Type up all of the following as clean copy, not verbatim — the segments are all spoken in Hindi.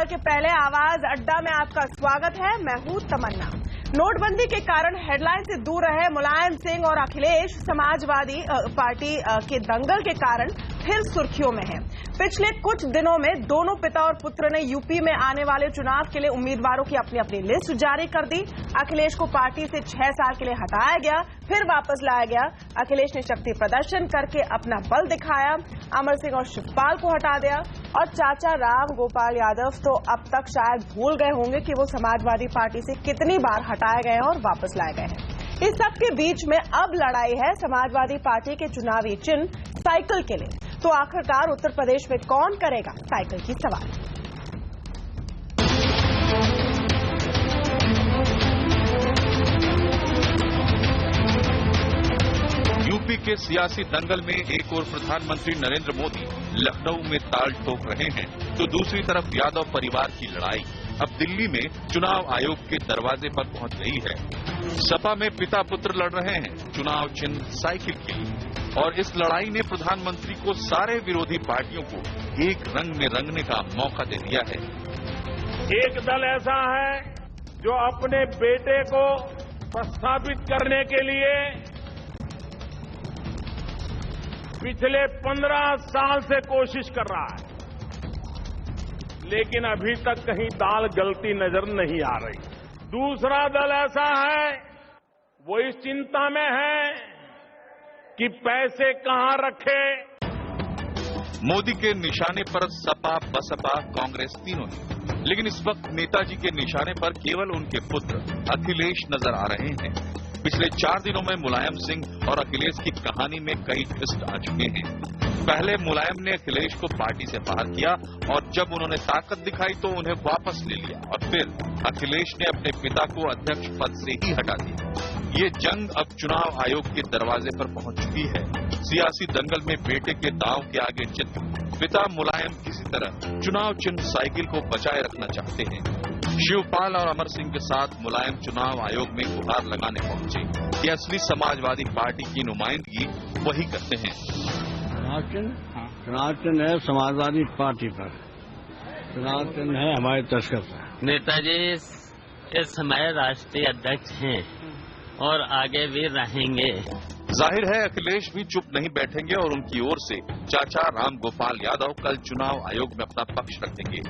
के पहले आवाज अड्डा में आपका स्वागत है। मैं हूं तमन्ना। नोटबंदी के कारण हेडलाइन से दूर रहे मुलायम सिंह और अखिलेश समाजवादी पार्टी के दंगल के कारण फिर सुर्खियों में हैं। पिछले कुछ दिनों में दोनों पिता और पुत्र ने यूपी में आने वाले चुनाव के लिए उम्मीदवारों की अपनी अपनी लिस्ट जारी कर दी। अखिलेश को पार्टी से 6 साल के लिए हटाया गया, फिर वापस लाया गया। अखिलेश ने शक्ति प्रदर्शन करके अपना बल दिखाया, अमर सिंह और शिवपाल को हटा दिया और चाचा राम गोपाल यादव तो अब तक शायद भूल गए होंगे कि वो समाजवादी पार्टी से कितनी बार हटाए गए हैं और वापस लाए गए हैं। इस सब के बीच में अब लड़ाई है समाजवादी पार्टी के चुनावी चिन्ह साइकिल के लिए। तो आखिरकार उत्तर प्रदेश में कौन करेगा साइकिल की सवारी? यूपी के सियासी दंगल में एक ओर प्रधानमंत्री नरेंद्र मोदी लखनऊ में ताल ठोक रहे हैं, तो दूसरी तरफ यादव परिवार की लड़ाई अब दिल्ली में चुनाव आयोग के दरवाजे पर पहुंच गई है। सपा में पिता पुत्र लड़ रहे हैं चुनाव चिन्ह साइकिल के लिए, और इस लड़ाई ने प्रधानमंत्री को सारे विरोधी पार्टियों को एक रंग में रंगने का मौका दे दिया है। एक दल ऐसा है जो अपने बेटे को प्रस्थापित करने के लिए पिछले 15 साल से कोशिश कर रहा है, लेकिन अभी तक कहीं दाल गलती नजर नहीं आ रही। दूसरा दल ऐसा है वो इस चिंता में है कि पैसे कहां रखे। मोदी के निशाने पर सपा, बसपा, कांग्रेस तीनों ही, लेकिन इस वक्त नेताजी के निशाने पर केवल उनके पुत्र अखिलेश नजर आ रहे हैं। पिछले 4 दिनों में मुलायम सिंह और अखिलेश की कहानी में कई ट्विस्ट आ चुके हैं। पहले मुलायम ने अखिलेश को पार्टी से बाहर किया और जब उन्होंने ताकत दिखाई तो उन्हें वापस ले लिया, और फिर अखिलेश ने अपने पिता को अध्यक्ष पद से ही हटा दिया। ये जंग अब चुनाव आयोग के दरवाजे पर पहुंच चुकी है। सियासी दंगल में बेटे के दांव के आगे चित पिता मुलायम किसी तरह चुनाव चिन्ह साइकिल को बचाए रखना चाहते हैं। शिवपाल और अमर सिंह के साथ मुलायम चुनाव आयोग में गुहार लगाने पहुंचे कि असली समाजवादी पार्टी की नुमाइंदगी वही करते हैं। चुनाव चिन्ह है समाजवादी पार्टी पर, चुनाव चिन्ह है हमारे तस्कर पर। नेताजी इस समय राष्ट्रीय अध्यक्ष हैं और आगे भी रहेंगे। जाहिर है अखिलेश भी चुप नहीं बैठेंगे और उनकी ओर से चाचा राम गोपाल यादव कल चुनाव आयोग में अपना पक्ष रखेंगे।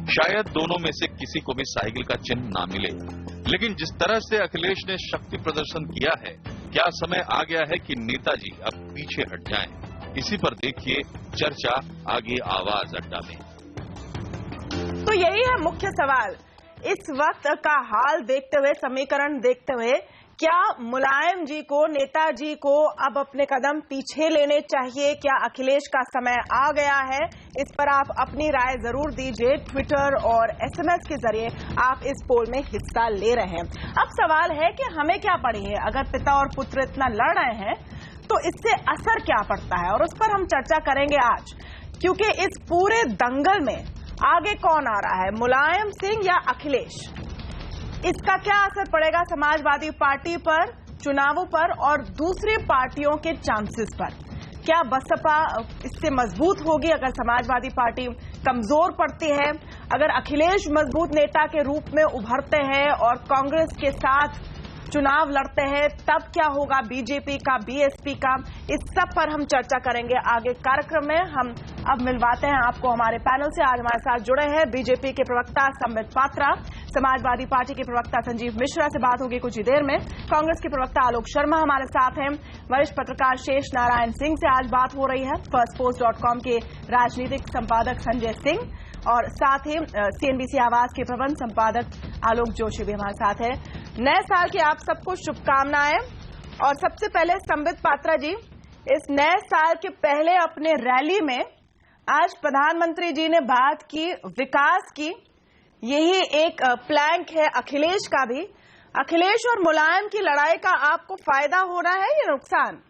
शायद दोनों में से किसी को भी साइकिल का चिन्ह ना मिले, लेकिन जिस तरह से अखिलेश ने शक्ति प्रदर्शन किया है, क्या समय आ गया है कि नेताजी अब पीछे हट जाएं? इसी पर देखिए चर्चा आगे आवाज अड्डा में। तो यही है मुख्य सवाल इस वक्त का हाल देखते हुए, समीकरण देखते हुए, क्या मुलायम जी को, नेताजी को अब अपने कदम पीछे लेने चाहिए? क्या अखिलेश का समय आ गया है? इस पर आप अपनी राय जरूर दीजिए। ट्विटर और एसएमएस के जरिए आप इस पोल में हिस्सा ले रहे हैं। अब सवाल है कि हमें क्या पड़ी है? अगर पिता और पुत्र इतना लड़ रहे हैं तो इससे असर क्या पड़ता है, और उस पर हम चर्चा करेंगे आज, क्योंकि इस पूरे दंगल में आगे कौन आ रहा है, मुलायम सिंह या अखिलेश? इसका क्या असर पड़ेगा समाजवादी पार्टी पर, चुनावों पर और दूसरी पार्टियों के चांसेस पर? क्या बसपा इससे मजबूत होगी अगर समाजवादी पार्टी कमजोर पड़ती है? अगर अखिलेश मजबूत नेता के रूप में उभरते हैं और कांग्रेस के साथ चुनाव लड़ते हैं, तब क्या होगा बीजेपी का, बीएसपी का? इस सब पर हम चर्चा करेंगे आगे कार्यक्रम में। हम अब मिलवाते हैं आपको हमारे पैनल से। आज हमारे साथ जुड़े हैं बीजेपी के प्रवक्ता संबित पात्रा, समाजवादी पार्टी के प्रवक्ता संजीव मिश्रा से बात होगी कुछ ही देर में। कांग्रेस के प्रवक्ता आलोक शर्मा हमारे साथ हैं। वरिष्ठ पत्रकार शेष नारायण सिंह से आज बात हो रही है। firstpost.com के राजनीतिक संपादक संजय सिंह और साथ ही सीएनबीसी आवाज के प्रबंध संपादक आलोक जोशी भी हमारे साथ है। नए साल की आप सबको शुभकामनाएं। और सबसे पहले संबित पात्रा जी, इस नए साल के पहले अपने रैली में आज प्रधानमंत्री जी ने बात की विकास की, यही एक प्लैंक है अखिलेश का भी। अखिलेश और मुलायम की लड़ाई का आपको फायदा हो रहा है या नुकसान?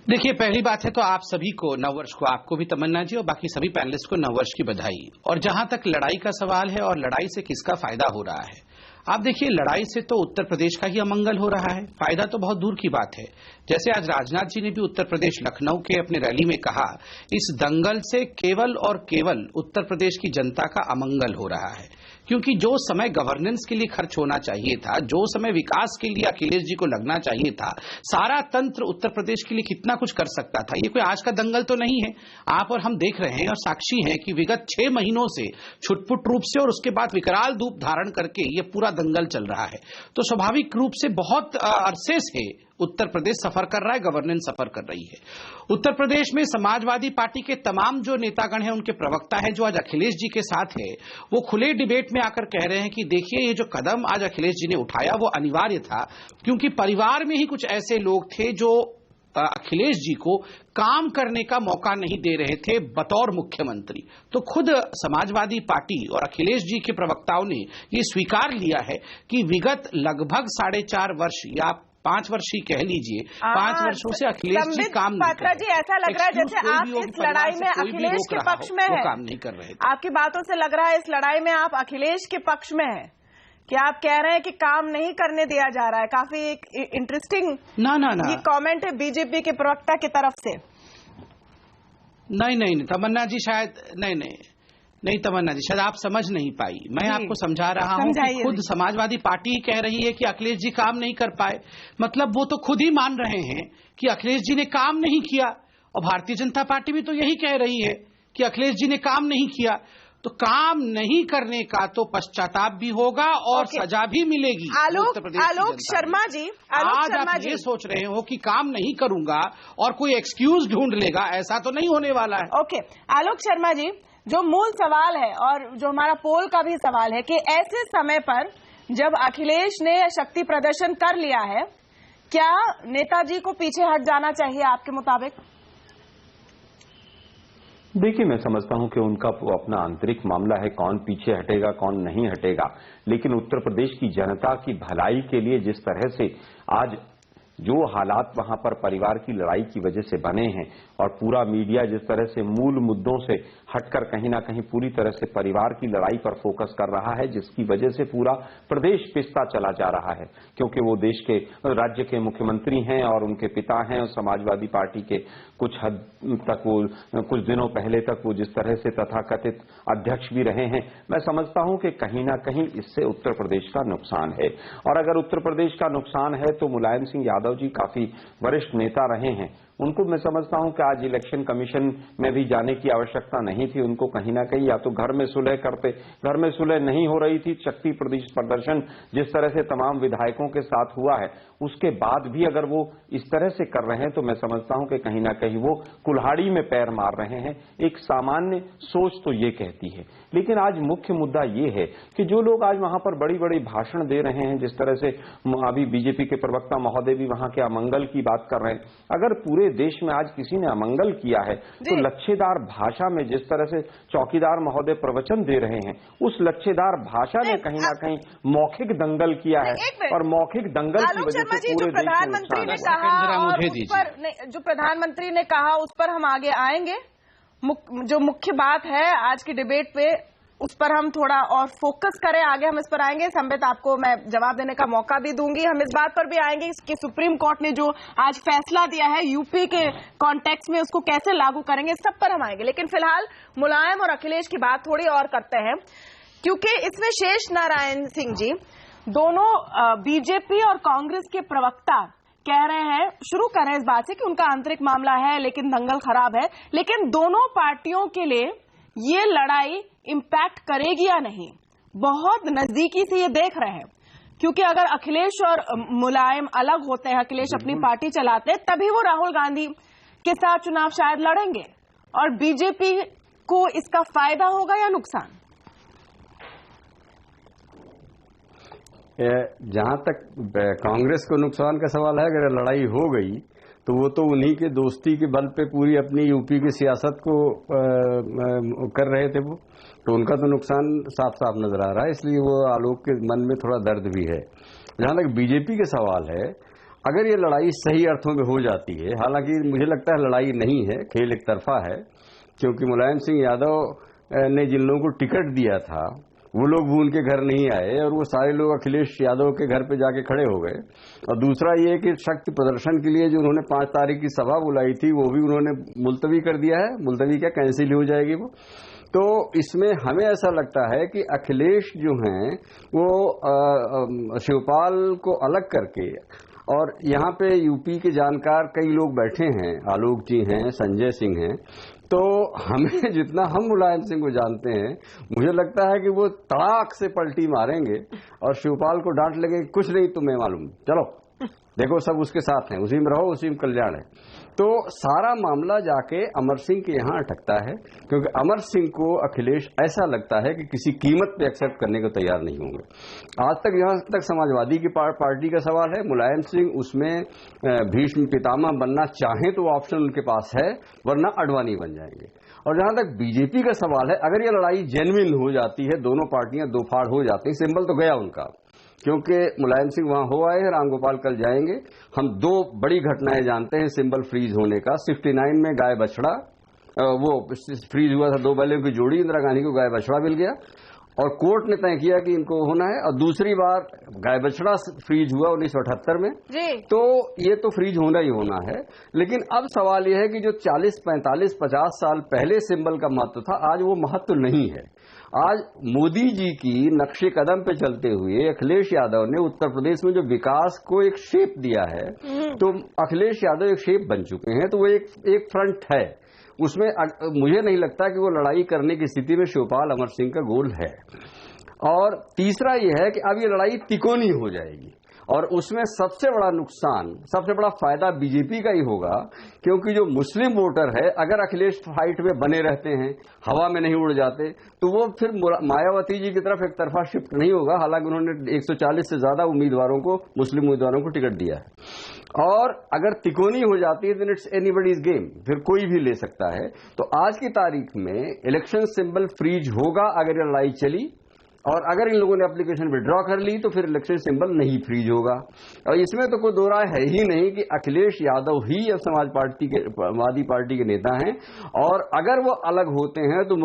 देखिए, पहली बात है तो आप सभी को नववर्ष को, आपको भी तमन्ना जी और बाकी सभी पैनलिस्ट को नववर्ष की बधाई। और जहां तक लड़ाई का सवाल है और लड़ाई से किसका फायदा हो रहा है, आप देखिए, लड़ाई से तो उत्तर प्रदेश का ही अमंगल हो रहा है, फायदा तो बहुत दूर की बात है। जैसे आज राजनाथ जी ने भी उत्तर प्रदेश लखनऊ के अपने रैली में कहा, इस दंगल से केवल और केवल उत्तर प्रदेश की जनता का अमंगल हो रहा है, क्योंकि जो समय गवर्नेंस के लिए खर्च होना चाहिए था, जो समय विकास के लिए अखिलेश जी को लगना चाहिए था, सारा तंत्र उत्तर प्रदेश के लिए कितना कुछ कर सकता था। ये कोई आज का दंगल तो नहीं है। आप और हम देख रहे हैं और साक्षी हैं कि विगत 6 महीनों से छुटपुट रूप से और उसके बाद विकराल रूप धारण करके ये पूरा दंगल चल रहा है। तो स्वाभाविक रूप से बहुत अरसे से उत्तर प्रदेश सफर कर रहा है, गवर्नेंस सफर कर रही है। उत्तर प्रदेश में समाजवादी पार्टी के तमाम जो नेतागण हैं, उनके प्रवक्ता है जो आज अखिलेश जी के साथ है, वो खुले डिबेट में आकर कह रहे हैं कि देखिए, ये जो कदम आज अखिलेश जी ने उठाया वो अनिवार्य था, क्योंकि परिवार में ही कुछ ऐसे लोग थे जो अखिलेश जी को काम करने का मौका नहीं दे रहे थे बतौर मुख्यमंत्री। तो खुद समाजवादी पार्टी और अखिलेश जी के प्रवक्ताओं ने ये स्वीकार लिया है कि विगत लगभग 4.5 वर्ष या 5 वर्ष ही कह लीजिए, 5 वर्षों से अखिलेश जी काम नहीं कर रहे। जी, ऐसा लग रहा है जैसे आप इस लड़ाई में अखिलेश के पक्ष में हैं। काम नहीं कर रहे। आपकी बातों से लग रहा है इस लड़ाई में आप अखिलेश के पक्ष में हैं, कि आप कह रहे हैं कि काम नहीं करने दिया जा रहा है। काफी एक इंटरेस्टिंग ना ये कमेंट है बीजेपी के प्रवक्ता की तरफ से। नहीं तमन्ना जी, शायद नहीं तमन्ना जी, शायद आप समझ नहीं पाई। मैं आपको समझा रहा हूं कि खुद समाजवादी पार्टी कह रही है कि अखिलेश जी काम नहीं कर पाए। मतलब वो तो खुद ही मान रहे हैं कि अखिलेश जी ने काम नहीं किया, और भारतीय जनता पार्टी भी तो यही कह रही है कि अखिलेश जी ने काम नहीं किया। तो काम नहीं करने का तो पश्चाताप भी होगा और सजा भी मिलेगी। आलोक शर्मा जी, आज आप ये सोच रहे हो कि काम नहीं करूंगा और कोई एक्सक्यूज ढूंढ लेगा, ऐसा तो नहीं होने वाला है। ओके, आलोक शर्मा जी, जो मूल सवाल है और जो हमारा पोल का भी सवाल है कि ऐसे समय पर जब अखिलेश ने शक्ति प्रदर्शन कर लिया है, क्या नेताजी को पीछे हट जाना चाहिए आपके मुताबिक? देखिए, मैं समझता हूं कि उनका वो अपना आंतरिक मामला है, कौन पीछे हटेगा कौन नहीं हटेगा। लेकिन उत्तर प्रदेश की जनता की भलाई के लिए जिस तरह से आज जो हालात वहां पर परिवार की लड़ाई की वजह से बने हैं, और पूरा मीडिया जिस तरह से मूल मुद्दों से हटकर कहीं ना कहीं पूरी तरह से परिवार की लड़ाई पर फोकस कर रहा है, जिसकी वजह से पूरा प्रदेश पिसता चला जा रहा है, क्योंकि वो देश के राज्य के मुख्यमंत्री हैं और उनके पिता हैं, और समाजवादी पार्टी के कुछ हद तक वो कुछ दिनों पहले तक वो जिस तरह से तथाकथित अध्यक्ष भी रहे हैं। मैं समझता हूं कि कहीं ना कहीं इससे उत्तर प्रदेश का नुकसान है, और अगर उत्तर प्रदेश का नुकसान है तो मुलायम सिंह यादव जी काफी वरिष्ठ नेता रहे हैं, उनको मैं समझता हूं कि आज इलेक्शन कमीशन में भी जाने की आवश्यकता नहीं थी। उनको कहीं ना कहीं या तो घर में सुलह करते, घर में सुलह नहीं हो रही थी। शक्ति प्रदर्शन जिस तरह से तमाम विधायकों के साथ हुआ है, उसके बाद भी अगर वो इस तरह से कर रहे हैं तो मैं समझता हूं कि कहीं ना कहीं वो कुल्हाड़ी में पैर मार रहे हैं। एक सामान्य सोच तो ये कहती है, लेकिन आज मुख्य मुद्दा ये है कि जो लोग आज वहां पर बड़ी बड़ी भाषण दे रहे हैं, जिस तरह से अभी बीजेपी के प्रवक्ता महोदय भी वहां के अमंगल की बात कर रहे हैं, अगर पूरे देश में आज किसी ने अमंगल किया है तो लच्छेदार भाषा में जिस तरह से चौकीदार महोदय प्रवचन दे रहे हैं, उस लच्छेदार भाषा ने कहीं ना कहीं मौखिक दंगल किया है, और मौखिक दंगल की वजह से पूरे प्रधानमंत्री ने कहा, जो प्रधानमंत्री ने कहा उस पर हम आगे आएंगे। जो मुख्य बात है आज की डिबेट पे, उस पर हम थोड़ा और फोकस करें, आगे हम इस पर आएंगे। संबित, आपको मैं जवाब देने का मौका भी दूंगी। हम इस बात पर भी आएंगे कि सुप्रीम कोर्ट ने जो आज फैसला दिया है यूपी के कॉन्टेक्स्ट में, उसको कैसे लागू करेंगे, सब पर हम आएंगे। लेकिन फिलहाल मुलायम और अखिलेश की बात थोड़ी और करते हैं, क्योंकि इसमें शेष नारायण सिंह जी, दोनों बीजेपी और कांग्रेस के प्रवक्ता कह रहे हैं, शुरू कर रहे हैं इस बात से कि उनका आंतरिक मामला है लेकिन दंगल खराब है, लेकिन दोनों पार्टियों के लिए ये लड़ाई इंपैक्ट करेगी या नहीं, बहुत नजदीकी से ये देख रहे हैं। क्योंकि अगर अखिलेश और मुलायम अलग होते हैं, अखिलेश अपनी पार्टी चलाते हैं, तभी वो राहुल गांधी के साथ चुनाव शायद लड़ेंगे, और बीजेपी को इसका फायदा होगा या नुकसान? जहां तक कांग्रेस को नुकसान का सवाल है, अगर लड़ाई हो गई तो वो तो उन्हीं के दोस्ती के बल पे पूरी अपनी यूपी की सियासत को कर रहे थे वो, तो उनका तो नुकसान साफ साफ नजर आ रहा है। इसलिए वो आलोक के मन में थोड़ा दर्द भी है। जहां तक बीजेपी के सवाल है, अगर ये लड़ाई सही अर्थों में हो जाती है, हालांकि मुझे लगता है लड़ाई नहीं है, खेल एक तरफा है, क्योंकि मुलायम सिंह यादव ने जिन लोगों को टिकट दिया था वो लोग भी उनके घर नहीं आए और वो सारे लोग अखिलेश यादव के घर पे जाके खड़े हो गए। और दूसरा ये कि शक्ति प्रदर्शन के लिए जो उन्होंने 5 तारीख की सभा बुलाई थी वो भी उन्होंने मुलतवी कर दिया है। मुलतवी क्या, कैंसिल हो जाएगी वो। तो इसमें हमें ऐसा लगता है कि अखिलेश जो हैं वो शिवपाल को अलग करके, और यहाँ पे यूपी के जानकार कई लोग बैठे हैं, आलोक जी हैं, संजय सिंह हैं, तो हमें जितना हम मुलायम सिंह को जानते हैं, मुझे लगता है कि वो तड़ाक से पलटी मारेंगे और शिवपाल को डांट लगे, कुछ नहीं तुम्हें मालूम, चलो देखो सब उसके साथ हैं, उसी में रहो, उसी में कल्याण है। तो सारा मामला जाके अमर सिंह के यहाँ अटकता है, क्योंकि अमर सिंह को अखिलेश ऐसा लगता है कि किसी कीमत पे एक्सेप्ट करने को तैयार नहीं होंगे। आज तक यहाँ तक समाजवादी की पार्टी का सवाल है, मुलायम सिंह उसमें भीष्म पितामह बनना चाहें तो ऑप्शन उनके पास है, वरना अडवाणी बन जाएंगे। और जहां तक बीजेपी का सवाल है, अगर ये लड़ाई जेन्युइन हो जाती है, दोनों पार्टियां दो फाड़ हो जाती है, सिंबल तो गया उनका, क्योंकि मुलायम सिंह वहां हो आए हैं, रामगोपाल कल जाएंगे। हम 2 बड़ी घटनाएं जानते हैं सिंबल फ्रीज होने का। 69 में गाय बछड़ा वो फ्रीज हुआ था, 2 बैलों की जोड़ी, इंदिरा गांधी को गाय बछड़ा मिल गया और कोर्ट ने तय किया कि इनको होना है। और दूसरी बार गाय बछड़ा फ्रीज हुआ 1978 में जी। तो ये तो फ्रीज होना ही होना है। लेकिन अब सवाल यह है कि जो 40, 45, 50 साल पहले सिंबल का महत्व था, आज वो महत्व नहीं है। आज मोदी जी की नक्शे कदम पे चलते हुए अखिलेश यादव ने उत्तर प्रदेश में जो विकास को एक शेप दिया है, तो अखिलेश यादव एक शेप बन चुके हैं, तो वो एक फ्रंट है उसमें। मुझे नहीं लगता कि वो लड़ाई करने की स्थिति में शिवपाल अमर सिंह का गोल है। और तीसरा ये है कि अब ये लड़ाई तिकोनी हो जाएगी और उसमें सबसे बड़ा नुकसान, सबसे बड़ा फायदा बीजेपी का ही होगा, क्योंकि जो मुस्लिम वोटर है, अगर अखिलेश फाइट में बने रहते हैं, हवा में नहीं उड़ जाते, तो वो फिर मायावती जी की तरफ एक तरफा शिफ्ट नहीं होगा। हालांकि उन्होंने 140 से ज्यादा उम्मीदवारों को, मुस्लिम उम्मीदवारों को टिकट दिया है। और अगर तिकोनी हो जाती है तो इट्स एनीबडीज गेम, फिर कोई भी ले सकता है। तो आज की तारीख में इलेक्शन सिंबल फ्रीज होगा अगर ये लड़ाई चली, और अगर इन लोगों ने एप्लीकेशन विड्रॉ कर ली तो फिर इलेक्शन सिंबल नहीं फ्रीज होगा। और इसमें तो कोई दो राय है ही नहीं कि अखिलेश यादव ही अब समाजवादी पार्टी के नेता हैं। और अगर वो अलग होते हैं तो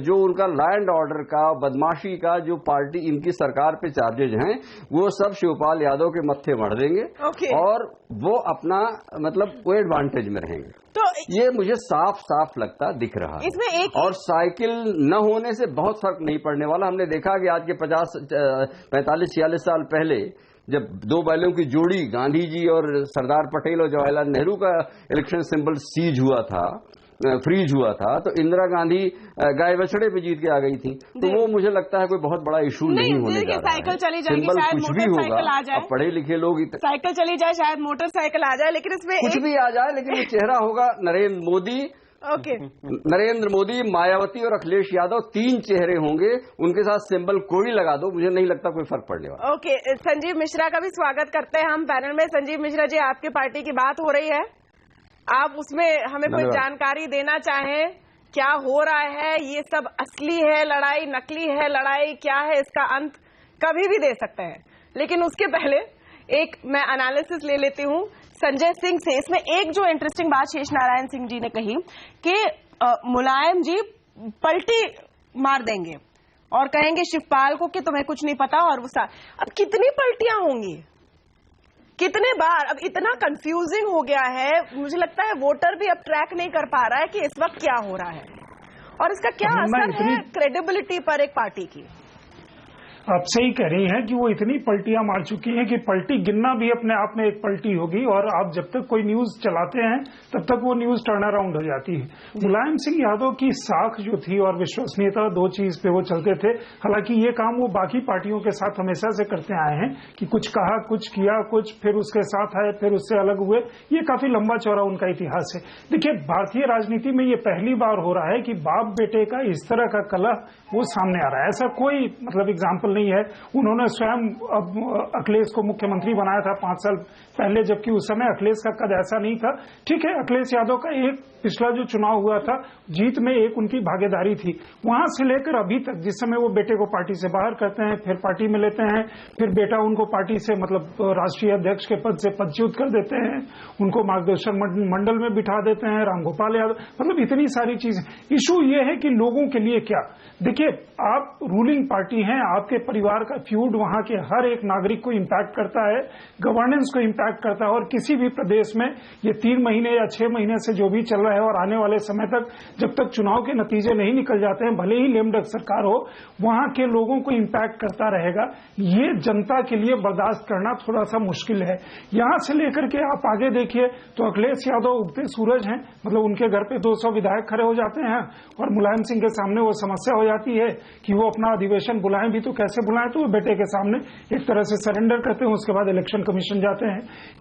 जो उनका लैंड ऑर्डर का, बदमाशी का जो पार्टी इनकी सरकार पे चार्जेज हैं, वो सब शिवपाल यादव के मत्थे मढ़ देंगे और वो अपना मतलब वो एडवांटेज में रहेंगे। तो ये मुझे साफ साफ लगता दिख रहा है। इसमें एक और साइकिल न होने से बहुत फर्क नहीं पड़ने वाला। हमने देखा कि आज के 45-46 साल पहले जब 2 बैलों की जोड़ी गांधी जी और सरदार पटेल और जवाहरलाल नेहरू का इलेक्शन सिंबल सीज हुआ था, फ्रीज हुआ था, तो इंदिरा गांधी गाय बछड़े पे जीत के आ गई थी। तो वो मुझे लगता है कोई बहुत बड़ा इशू नहीं होने जा रहा है। साइकिल चली जाएगी, शायद मोटरसाइकिल आ जाए, पढ़े लिखे लोग, साइकिल चली जाए, शायद मोटरसाइकिल आ जाए, लेकिन इसमें कुछ भी आ जाए, लेकिन वो चेहरा होगा नरेंद्र मोदी। नरेंद्र मोदी, मायावती और अखिलेश यादव, 3 चेहरे होंगे, उनके साथ सिंबल कोई लगा दो, मुझे नहीं लगता कोई फर्क पड़ने वाला। संजीव मिश्रा का भी स्वागत करते हैं हम पैनल में। संजीव मिश्रा जी, आपकी पार्टी की बात हो रही है, आप उसमें हमें कोई जानकारी देना चाहें, क्या हो रहा है? ये सब असली है लड़ाई, नकली है लड़ाई, क्या है इसका अंत? कभी भी दे सकते हैं, लेकिन उसके पहले एक मैं एनालिसिस ले लेती हूं संजय सिंह से। इसमें एक जो इंटरेस्टिंग बात शेष नारायण सिंह जी ने कही कि मुलायम जी पलटी मार देंगे और कहेंगे शिवपाल को कि तुम्हें कुछ नहीं पता, और वो अब कितनी पलटियां होंगी, कितने बार? अब इतना कंफ्यूजिंग हो गया है, मुझे लगता है वोटर भी अब ट्रैक नहीं कर पा रहा है कि इस वक्त क्या हो रहा है और इसका क्या असर है क्रेडिबिलिटी पर एक पार्टी की। आप सही कह रही हैं कि वो इतनी पलटियां मार चुकी हैं कि पलटी गिनना भी अपने आप में एक पलटी होगी, और आप जब तक कोई न्यूज चलाते हैं तब तक वो न्यूज टर्न अराउंड हो जाती है। मुलायम सिंह यादव की साख जो थी और विश्वसनीयता, 2 चीज पे वो चलते थे। हालांकि ये काम वो बाकी पार्टियों के साथ हमेशा से करते आए हैं कि कुछ कहा, कुछ किया, कुछ फिर उसके साथ आए, फिर उससे अलग हुए। ये काफी लंबा चौड़ा उनका इतिहास है। देखिए, भारतीय राजनीति में ये पहली बार हो रहा है कि बाप बेटे का इस तरह का कलह वो सामने आ रहा है। ऐसा कोई मतलब एग्जाम्पल एग्जाम्पल नहीं है। उन्होंने स्वयं अब अखिलेश को मुख्यमंत्री बनाया था 5 साल पहले, जबकि उस समय अखिलेश का कद ऐसा नहीं था। ठीक है, अखिलेश यादव का एक पिछला जो चुनाव हुआ था, जीत में एक उनकी भागीदारी थी। वहां से लेकर अभी तक, जिस समय वो बेटे को पार्टी से बाहर करते हैं, फिर पार्टी में लेते हैं, फिर बेटा उनको पार्टी से मतलब राष्ट्रीय अध्यक्ष के पद से पदच्युत कर देते हैं, उनको मार्गदर्शन मंडल में बिठा देते हैं, रामगोपाल यादव, मतलब इतनी सारी चीजें। इशू ये है कि लोगों के लिए क्या, देखिए आप रूलिंग पार्टी हैं, आपके परिवार का फ्यूड वहां के हर एक नागरिक को इम्पैक्ट करता है, गवर्नेंस को इम्पैक्ट करता है। और किसी भी प्रदेश में ये 3 महीने या 6 महीने से जो भी चल रहा है और आने वाले समय तक जब तक चुनाव के नतीजे नहीं निकल जाते हैं, भले ही लेमडक सरकार हो, वहां के लोगों को इम्पैक्ट करता रहेगा। ये जनता के लिए बर्दाश्त करना थोड़ा सा मुश्किल है। यहां से लेकर के आप आगे देखिए तो अखिलेश यादव उगते सूरज हैं, मतलब उनके घर पे 200 विधायक खड़े हो जाते हैं और मुलायम सिंह के सामने वो समस्या हो जाती है कि वो अपना अधिवेशन बुलाएं भी तो कैसे बुलाएं, तो वो बेटे के सामने एक तरह से सरेंडर करते हैं, उसके बाद इलेक्शन कमीशन जाते हैं।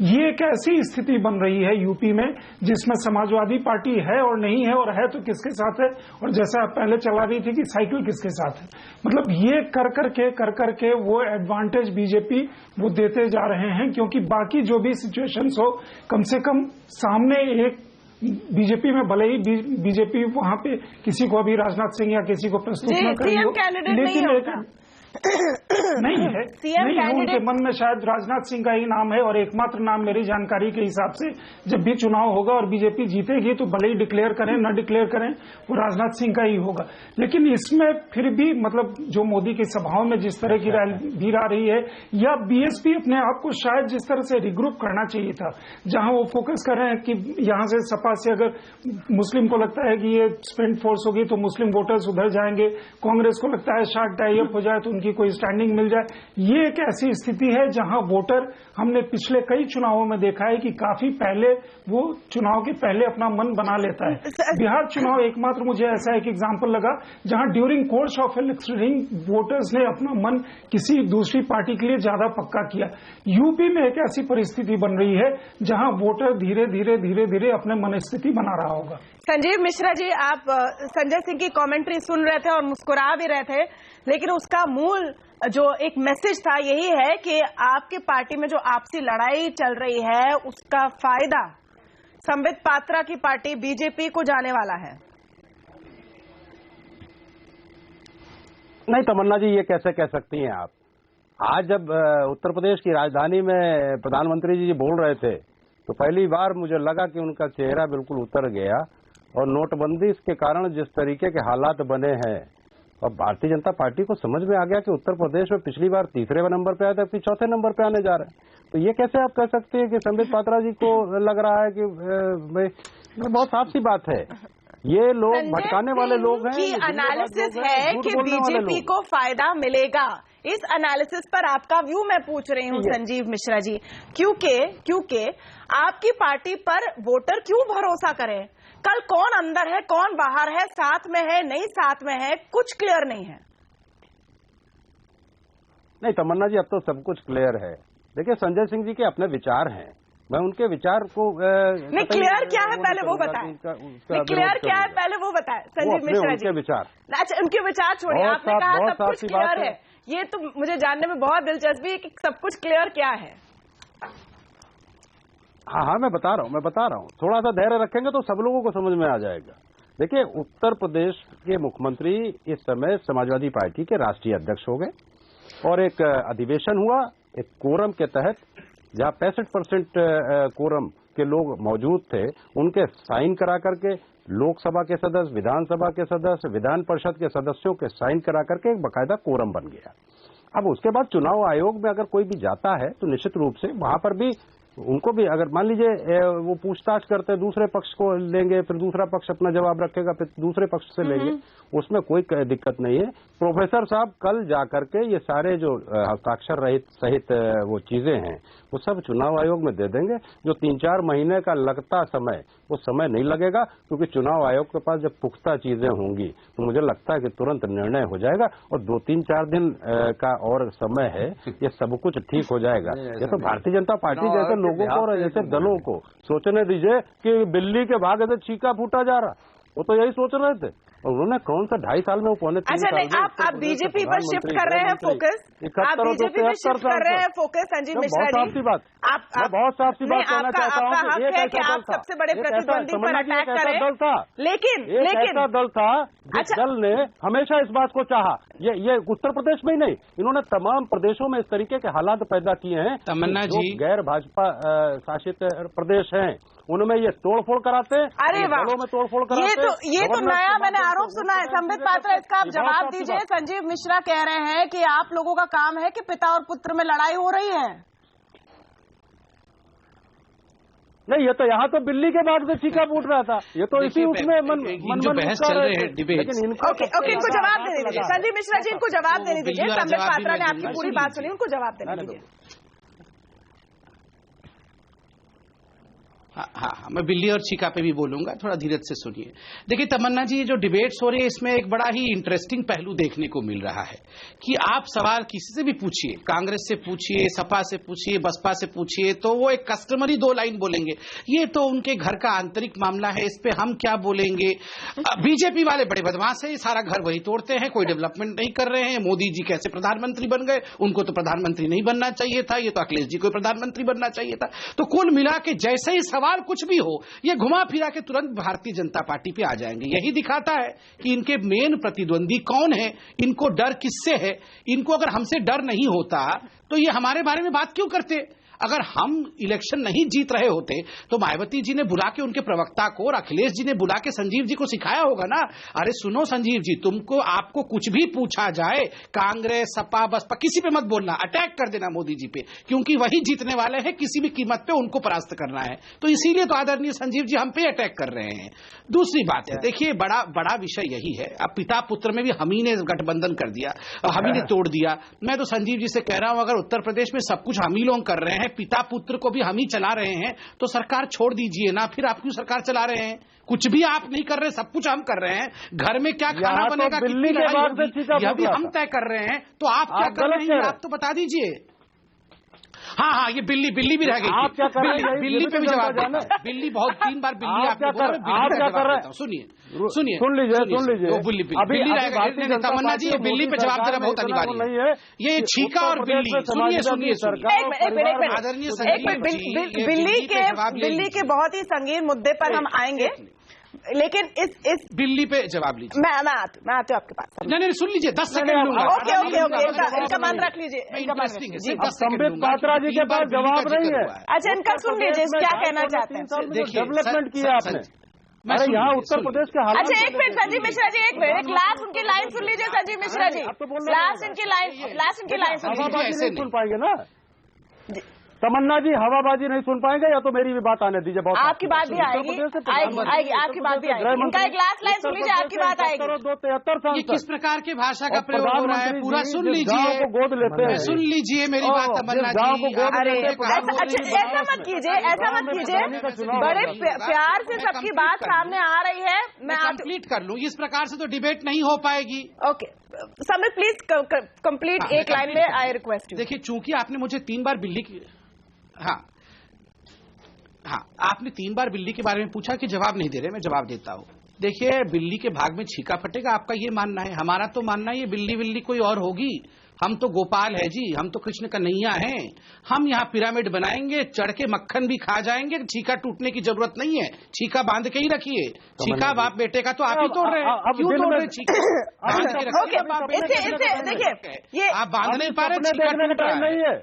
ये एक ऐसी स्थिति बन रही है यूपी में जिसमें समाजवादी पार्टी है और नहीं है, और है तो किसके साथ है, और जैसा पहले चला रही थी कि साइकिल किसके साथ है। मतलब ये कर करके वो एडवांटेज बीजेपी वो देते जा रहे हैं, क्योंकि बाकी जो भी सिचुएशंस हो, कम से कम सामने एक बीजेपी में, भले ही बीजेपी वहां पे किसी को अभी राजनाथ सिंह या किसी को प्रस्तुत न करी हो, लेकिन नहीं है, उनके मन में शायद राजनाथ सिंह का ही नाम है, और एकमात्र नाम मेरी जानकारी के हिसाब से जब भी चुनाव होगा और बीजेपी जीतेगी तो भले ही डिक्लेयर करें न डिक्लेयर करें, वो राजनाथ सिंह का ही होगा। लेकिन इसमें फिर भी मतलब जो मोदी की सभाओं में जिस तरह की भीड़ आ रही है, या बीएसपी अपने आप को शायद जिस तरह से रिग्रुप करना चाहिए था, जहां वो फोकस कर रहे हैं कि यहां से सपा से अगर मुस्लिम को लगता है कि ये स्पेंड फोर्स होगी तो मुस्लिम वोटर्स उधर जाएंगे, कांग्रेस को लगता है शार्ट टाई अप हो जाए तो उनकी कोई स्टैंडिंग मिल जाए। ये एक ऐसी स्थिति है जहां वोटर, हमने पिछले कई चुनावों में देखा है कि काफी पहले वो चुनाव के पहले अपना मन बना लेता है। बिहार चुनाव एकमात्र मुझे ऐसा एक एग्जांपल लगा जहां during course of election voters ने अपना मन किसी दूसरी पार्टी के लिए ज्यादा पक्का किया। यूपी में एक ऐसी परिस्थिति बन रही है जहां वोटर धीरे धीरे अपने मन स्थिति बना रहा होगा। संजीव मिश्रा जी, आप संजय सिंह की कमेंट्री सुन रहे थे और मुस्कुरा भी रहे थे, लेकिन उसका मूल जो एक मैसेज था यही है कि आपकी पार्टी में जो आपसी लड़ाई चल रही है उसका फायदा संबित पात्रा की पार्टी बीजेपी को जाने वाला है। नहीं तमन्ना जी, ये कैसे कह सकती हैं आप? आज जब उत्तर प्रदेश की राजधानी में प्रधानमंत्री जी बोल रहे थे तो पहली बार मुझे लगा कि उनका चेहरा बिल्कुल उतर गया, और नोटबंदी के कारण जिस तरीके के हालात बने हैं, और भारतीय जनता पार्टी को समझ में आ गया कि उत्तर प्रदेश में पिछली बार 3रे नंबर पे आया था, फिर 4थे नंबर पे आने जा रहे हैं। तो ये कैसे आप कह सकते हैं कि संबित पात्रा जी को लग रहा है कि बहुत साफ सी बात है, ये लोग भटकाने वाले लोग हैं। की एनालिसिस है कि बीजेपी को फायदा मिलेगा, इस एनालिसिस पर आपका व्यू मैं पूछ रही हूं संजीव मिश्रा जी, क्योंकि आपकी पार्टी पर वोटर क्यों भरोसा करें? कल कौन अंदर है कौन बाहर है, साथ में है नहीं साथ में है, कुछ क्लियर नहीं है। नहीं तमन्ना जी, अब तो सब कुछ क्लियर है। देखिए संजय सिंह जी के अपने विचार हैं, मैं उनके विचार को नहीं, क्लियर क्या है पहले वो बताएं। क्लियर क्या है पहले वो बताएं संजीव मिश्रा जी। विचार, अच्छा उनके विचार छोड़िए, आपने कहा सब कुछ क्लियर है, ये तो मुझे जानने में बहुत दिलचस्पी है कि सब कुछ क्लियर क्या है। हाँ, मैं बता रहा हूँ, थोड़ा सा धैर्य रखेंगे तो सब लोगों को समझ में आ जाएगा। देखिए उत्तर प्रदेश के मुख्यमंत्री इस समय समाजवादी पार्टी के राष्ट्रीय अध्यक्ष हो गए, और एक अधिवेशन हुआ एक कोरम के तहत, जहां 65% कोरम के लोग मौजूद थे, उनके साइन करा करके लोकसभा के सदस्य, विधानसभा के सदस्य, विधान परिषद के सदस्यों के साइन करा करके एक बाकायदा कोरम बन गया। अब उसके बाद चुनाव आयोग में अगर कोई भी जाता है तो निश्चित रूप से वहां पर भी उनको भी, अगर मान लीजिए वो पूछताछ करते दूसरे पक्ष को लेंगे, फिर दूसरा पक्ष अपना जवाब रखेगा, फिर दूसरे पक्ष से लेंगे, उसमें कोई दिक्कत नहीं है। प्रोफेसर साहब कल जाकर के ये सारे जो हस्ताक्षर रहित सहित वो चीजें हैं वो सब चुनाव आयोग में दे देंगे। जो 3-4 महीने का लगता समय, वो समय नहीं लगेगा, क्योंकि चुनाव आयोग के पास जब पुख्ता चीजें होंगी तो मुझे लगता है कि तुरंत निर्णय हो जाएगा, और 2-3-4 दिन का और समय है, ये सब कुछ ठीक हो जाएगा। ये तो भारतीय जनता पार्टी जैसे लोगों को और जैसे दलों को सोचने दीजिए कि बिल्ली के भागे से चीका फूटा जा रहा, वो तो यही सोच रहे थे। और उन्होंने कौन सा 2.5 साल में, वो पौने 3 साल में। अच्छा, आप बीजेपी पर शिफ्ट कर रहे हैं फोकस, आप बीजेपी पर शिफ्ट कर रहे हैं फोकस। संजीव मिश्रा जी, बहुत साफ सी बात कहना चाहता हूँ कि आप सबसे बड़े प्रतिद्वंदी पर अटैक करें, लेकिन ऐसा दल था जिस दल ने हमेशा इस बात को चाहा, ये उत्तर प्रदेश में ही नहीं, इन्होंने तमाम प्रदेशों में इस तरीके के हालात पैदा किए हैं। तमन्ना जी, गैर भाजपा शासित प्रदेश हैं, उनमें ये तोड़फोड़ कराते हैं। अरे वाह, में तोड़फोड़ कराते ये तो नया मैंने आरोप सुना है। संबित पात्रा, इसका आप जवाब दीजिए। संजीव मिश्रा कह रहे हैं कि आप लोगों का काम है कि पिता और पुत्र में लड़ाई हो रही है। नहीं, ये तो यहाँ तो बिल्ली के बाद से चीखा फूट रहा था, ये तो इसी उसमें मन जो बहस चल रहे हैं डिबेट। ओके, इनको जवाब देने दीजिए। संजीव मिश्रा जी, इनको जवाब देने दीजिए। संबित पात्रा ने आपकी पूरी बात सुनी, उनको जवाब देने दीजिए। हाँ, मैं बिल्ली और चीका पे भी बोलूंगा, थोड़ा धीरज से सुनिए। देखिए तमन्ना जी, ये जो डिबेट्स हो रही है इसमें एक बड़ा ही इंटरेस्टिंग पहलू देखने को मिल रहा है कि आप सवाल किसी से भी पूछिए, कांग्रेस से पूछिए, सपा से पूछिए, बसपा से पूछिए, तो वो एक कस्टमरी 2 लाइन बोलेंगे, ये तो उनके घर का आंतरिक मामला है, इस पे हम क्या बोलेंगे। बीजेपी वाले बड़े बदमाश है, सारा घर वही तोड़ते हैं, कोई डेवलपमेंट नहीं कर रहे हैं, मोदी जी कैसे प्रधानमंत्री बन गए, उनको तो प्रधानमंत्री नहीं बनना चाहिए था, ये तो अखिलेश जी को प्रधानमंत्री बनना चाहिए था। तो कुल मिला के जैसे ही सवाल कुछ भी हो, ये घुमा फिरा के तुरंत भारतीय जनता पार्टी पे आ जाएंगे। यही दिखाता है कि इनके मेन प्रतिद्वंदी कौन है, इनको डर किससे है। इनको अगर हमसे डर नहीं होता तो ये हमारे बारे में बात क्यों करते। अगर हम इलेक्शन नहीं जीत रहे होते तो मायावती जी ने बुला के उनके प्रवक्ता को और अखिलेश जी ने बुला के संजीव जी को सिखाया होगा ना, अरे सुनो संजीव जी, तुमको आपको कुछ भी पूछा जाए, कांग्रेस सपा बसपा किसी पे मत बोलना, अटैक कर देना मोदी जी पे, क्योंकि वही जीतने वाले हैं, किसी भी कीमत पे उनको परास्त करना है। तो इसीलिए तो आदरणीय संजीव जी हम पे अटैक कर रहे हैं। दूसरी बात है, देखिए बड़ा विषय यही है, अब पिता पुत्र में भी हम ही ने गठबंधन कर दिया, हम ही ने तोड़ दिया। मैं तो संजीव जी से कह रहा हूं, अगर उत्तर प्रदेश में सब कुछ हम ही लोग कर रहे हैं, पिता पुत्र को भी हम ही चला रहे हैं, तो सरकार छोड़ दीजिए ना, फिर आप क्यों सरकार चला रहे हैं। कुछ भी आप नहीं कर रहे, सब कुछ हम कर रहे हैं। घर में क्या खाना बनेगा, कितनी लड़ाई होगी, यह भी हम तय कर रहे हैं। तो आप क्या कर रहे हैं, आप तो बता दीजिए। हाँ, ये बिल्ली भी रह गई। आप क्या कर रहे हैं, बिल्ली पे भी जवाब देना। बिल्ली बहुत 3 बार बिल्ली आपने बोला, आप क्या कर रहे हैं। सुनिए सुन लीजिए। बिल्ली रहेगा। तमन्ना जी, बिल्ली पे जवाब देना बहुत अनिवार्य है। ये छीका और बिल्ली, सुनिए बिल्ली के बहुत ही संगीन मुद्दे पर हम आएंगे, लेकिन इस बिल्ली पे जवाब लीजिए। मैं आती हूँ आपके पास। नहीं, सुन लीजिए, 10 सेकंड लूंगा। ओके, इनका मन रख लीजिए। संबित पात्रा जी के पास जवाब नहीं है। अच्छा, इनका सुन लीजिए, क्या कहना चाहते हैं। डेवलपमेंट किया आपने, अरे यहाँ उत्तर प्रदेश के हालात। अच्छा, एक मिनट संजीव मिश्रा जी, एक मिनट, लास्ट उनकी लाइन सुन लीजिए संजीव मिश्रा जी, लास्ट इनकी लाइन सुन पाएंगे ना तमन्ना जी, हवाबाजी नहीं सुन पाएंगे, या तो मेरी भी बात आने दीजिए। बहुत आपकी बात भी आएगी, आपकी बात भी आएगी। इनका एक लास्ट लाइन सुन लीजिए, आपकी बात आएगी। 273 किस प्रकार की भाषा का प्रयोग हो रहा है, पूरा सुन लीजिए, गोद लेते हैं। सुन लीजिए मेरी बात तमन्ना जी। अरे ऐसा मत कीजिए, बड़े प्यार से सबकी बात सामने आ रही है। मैं कंप्लीट कर लूँ, इस प्रकार से तो डिबेट नहीं हो पाएगी। ओके समय, प्लीज कंप्लीट एक लाइन में, आई रिक्वेस्ट। देखिए, चूंकि आपने मुझे 3 बार बिल्ली की हाँ, आपने 3 बार बिल्ली के बारे में पूछा कि जवाब नहीं दे रहे, मैं जवाब देता हूँ। देखिए, बिल्ली के भाग में छीका फटेगा, आपका ये मानना है। हमारा तो मानना है ये बिल्ली कोई और होगी। हम तो गोपाल है जी, हम तो कृष्ण कन्हैया हैं। हम यहाँ पिरामिड बनाएंगे, चढ़ के मक्खन भी खा जाएंगे, छीका टूटने की जरूरत नहीं है, छीका बांध के ही रखिए। छीका बाप बेटे का तो आप ही तोड़ रहे हैं, क्यों तोड़ रहे छीका? देखिए, ये आप बांध नहीं पा रहे, छीका टूट रहा नहीं है।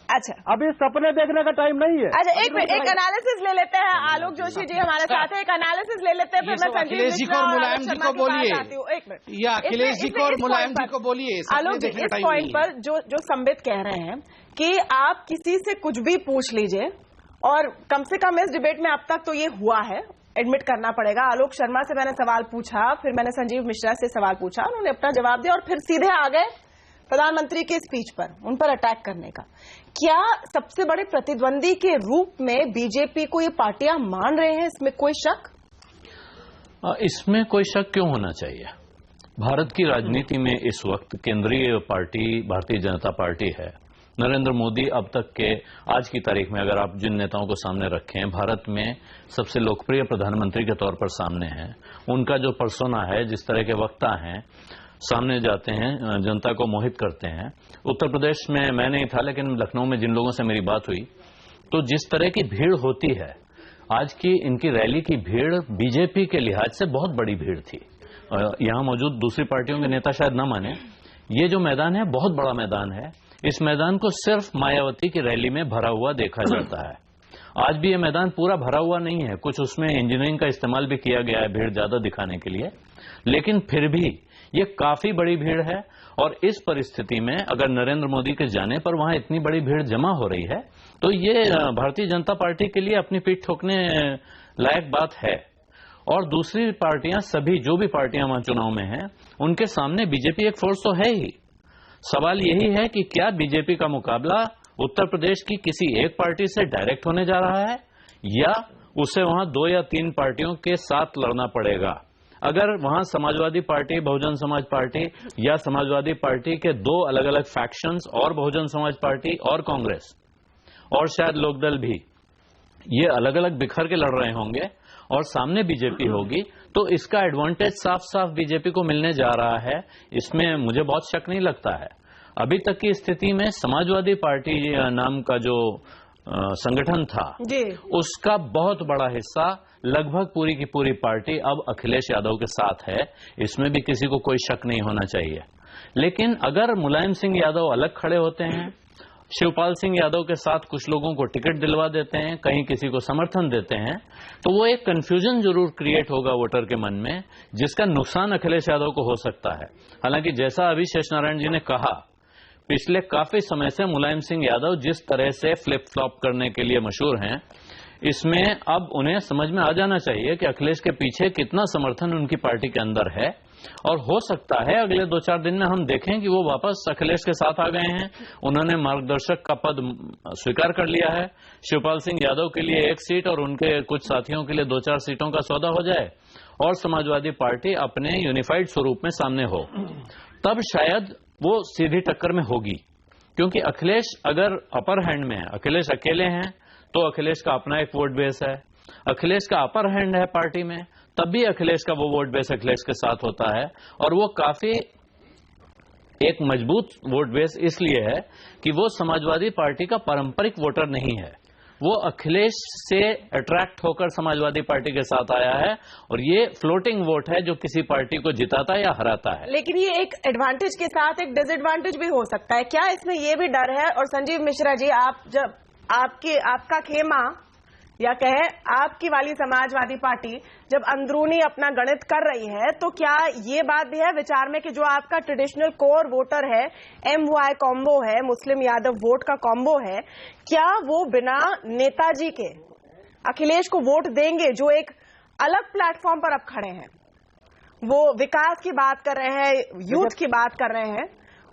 अच्छा, अभी सपने देखने का टाइम नहीं है। अच्छा, एक एनालिसिस ले लेते हैं। आलोक जोशी जी हमारे साथ है, एक एनालिसिस ले लेते हैं, फिर मैं अखिलेश जी को और मुलायम जी को बोलिए। एक मिनट, या अखिलेश जी को और मुलायम जी को बोलिए। आलोक जी, इस पॉइंट पर जो संबित कह रहे हैं कि आप किसी से कुछ भी पूछ लीजिए, और कम से कम इस डिबेट में अब तक तो ये हुआ है, एडमिट करना पड़ेगा। आलोक शर्मा से मैंने सवाल पूछा, फिर मैंने संजीव मिश्रा से सवाल पूछा, उन्होंने अपना जवाब दिया, और फिर सीधे आ गए प्रधानमंत्री के स्पीच पर, उन पर अटैक करने का। क्या सबसे बड़े प्रतिद्वंदी के रूप में बीजेपी को ये पार्टियां मान रहे हैं, इसमें कोई शक? इसमें कोई शक क्यों होना चाहिए। भारत की राजनीति में इस वक्त केंद्रीय पार्टी भारतीय जनता पार्टी है। नरेंद्र मोदी अब तक के आज की तारीख में अगर आप जिन नेताओं को सामने रखें, भारत में सबसे लोकप्रिय प्रधानमंत्री के तौर पर सामने हैं। उनका जो पर्सोना है, जिस तरह के वक्ता हैं, सामने जाते हैं, जनता को मोहित करते हैं। उत्तर प्रदेश में मैं नहीं था, लेकिन लखनऊ में जिन लोगों से मेरी बात हुई, तो जिस तरह की भीड़ होती है, आज की इनकी रैली की भीड़ बीजेपी के लिहाज से बहुत बड़ी भीड़ थी। यहां मौजूद दूसरी पार्टियों के नेता शायद न माने, ये जो मैदान है बहुत बड़ा मैदान है। इस मैदान को सिर्फ मायावती की रैली में भरा हुआ देखा जाता है। आज भी ये मैदान पूरा भरा हुआ नहीं है, कुछ उसमें इंजीनियरिंग का इस्तेमाल भी किया गया है भीड़ ज्यादा दिखाने के लिए, लेकिन फिर भी ये काफी बड़ी भीड़ है। और इस परिस्थिति में अगर नरेंद्र मोदी के जाने पर वहां इतनी बड़ी भीड़ जमा हो रही है, तो ये भारतीय जनता पार्टी के लिए अपनी पीठ ठोकने लायक बात है। और दूसरी पार्टियां, सभी जो भी पार्टियां वहां चुनाव में हैं, उनके सामने बीजेपी एक फोर्स तो है ही। सवाल यही है कि क्या बीजेपी का मुकाबला उत्तर प्रदेश की किसी एक पार्टी से डायरेक्ट होने जा रहा है, या उसे वहां 2 या 3 पार्टियों के साथ लड़ना पड़ेगा। अगर वहां समाजवादी पार्टी, बहुजन समाज पार्टी या समाजवादी पार्टी के 2 अलग अलग फैक्शंस और बहुजन समाज पार्टी और कांग्रेस और शायद लोकदल भी ये अलग अलग बिखर के लड़ रहे होंगे और सामने बीजेपी होगी, तो इसका एडवांटेज साफ साफ बीजेपी को मिलने जा रहा है। इसमें मुझे बहुत शक नहीं लगता है। अभी तक की स्थिति में समाजवादी पार्टी नाम का जो संगठन था, उसका बहुत बड़ा हिस्सा, लगभग पूरी की पूरी पार्टी अब अखिलेश यादव के साथ है। इसमें भी किसी को कोई शक नहीं होना चाहिए। लेकिन अगर मुलायम सिंह यादव अलग खड़े होते हैं, शिवपाल सिंह यादव के साथ कुछ लोगों को टिकट दिलवा देते हैं, कहीं किसी को समर्थन देते हैं, तो वो एक कंफ्यूजन जरूर क्रिएट होगा वोटर के मन में, जिसका नुकसान अखिलेश यादव को हो सकता है। हालांकि जैसा अभी शेष नारायण जी ने कहा, पिछले काफी समय से मुलायम सिंह यादव जिस तरह से फ्लिप फ्लॉप करने के लिए मशहूर हैं, इसमें अब उन्हें समझ में आ जाना चाहिए कि अखिलेश के पीछे कितना समर्थन उनकी पार्टी के अंदर है। और हो सकता है अगले 2-4 दिन में हम देखें कि वो वापस अखिलेश के साथ आ गए हैं। उन्होंने मार्गदर्शक का पद स्वीकार कर लिया है। शिवपाल सिंह यादव के लिए 1 सीट और उनके कुछ साथियों के लिए 2-4 सीटों का सौदा हो जाए और समाजवादी पार्टी अपने यूनिफाइड स्वरूप में सामने हो, तब शायद वो सीधी टक्कर में होगी। क्योंकि अखिलेश अगर अपर हैंड में है, अखिलेश अकेले हैं, तो अखिलेश का अपना एक वोट बेस है। अखिलेश का अपर हैंड है पार्टी में, तब भी अखिलेश का वो वोट बेस अखिलेश के साथ होता है। और वो काफी एक मजबूत वोट बेस इसलिए है कि वो समाजवादी पार्टी का पारंपरिक वोटर नहीं है। वो अखिलेश से अट्रैक्ट होकर समाजवादी पार्टी के साथ आया है और ये फ्लोटिंग वोट है जो किसी पार्टी को जिताता है या हराता है। लेकिन ये एक एडवांटेज के साथ एक डिसएडवांटेज भी हो सकता है। क्या इसमें ये भी डर है? और संजीव मिश्रा जी, आप जब आपका खेमा या कहे आपकी वाली समाजवादी पार्टी जब अंदरूनी अपना गणित कर रही है, तो क्या ये बात भी है विचार में कि जो आपका ट्रेडिशनल कोर वोटर है, MY कॉम्बो है, मुस्लिम यादव वोट का कॉम्बो है, क्या वो बिना नेताजी के अखिलेश को वोट देंगे, जो एक अलग प्लेटफॉर्म पर अब खड़े हैं, वो विकास की बात कर रहे हैं, यूथ की बात कर रहे हैं,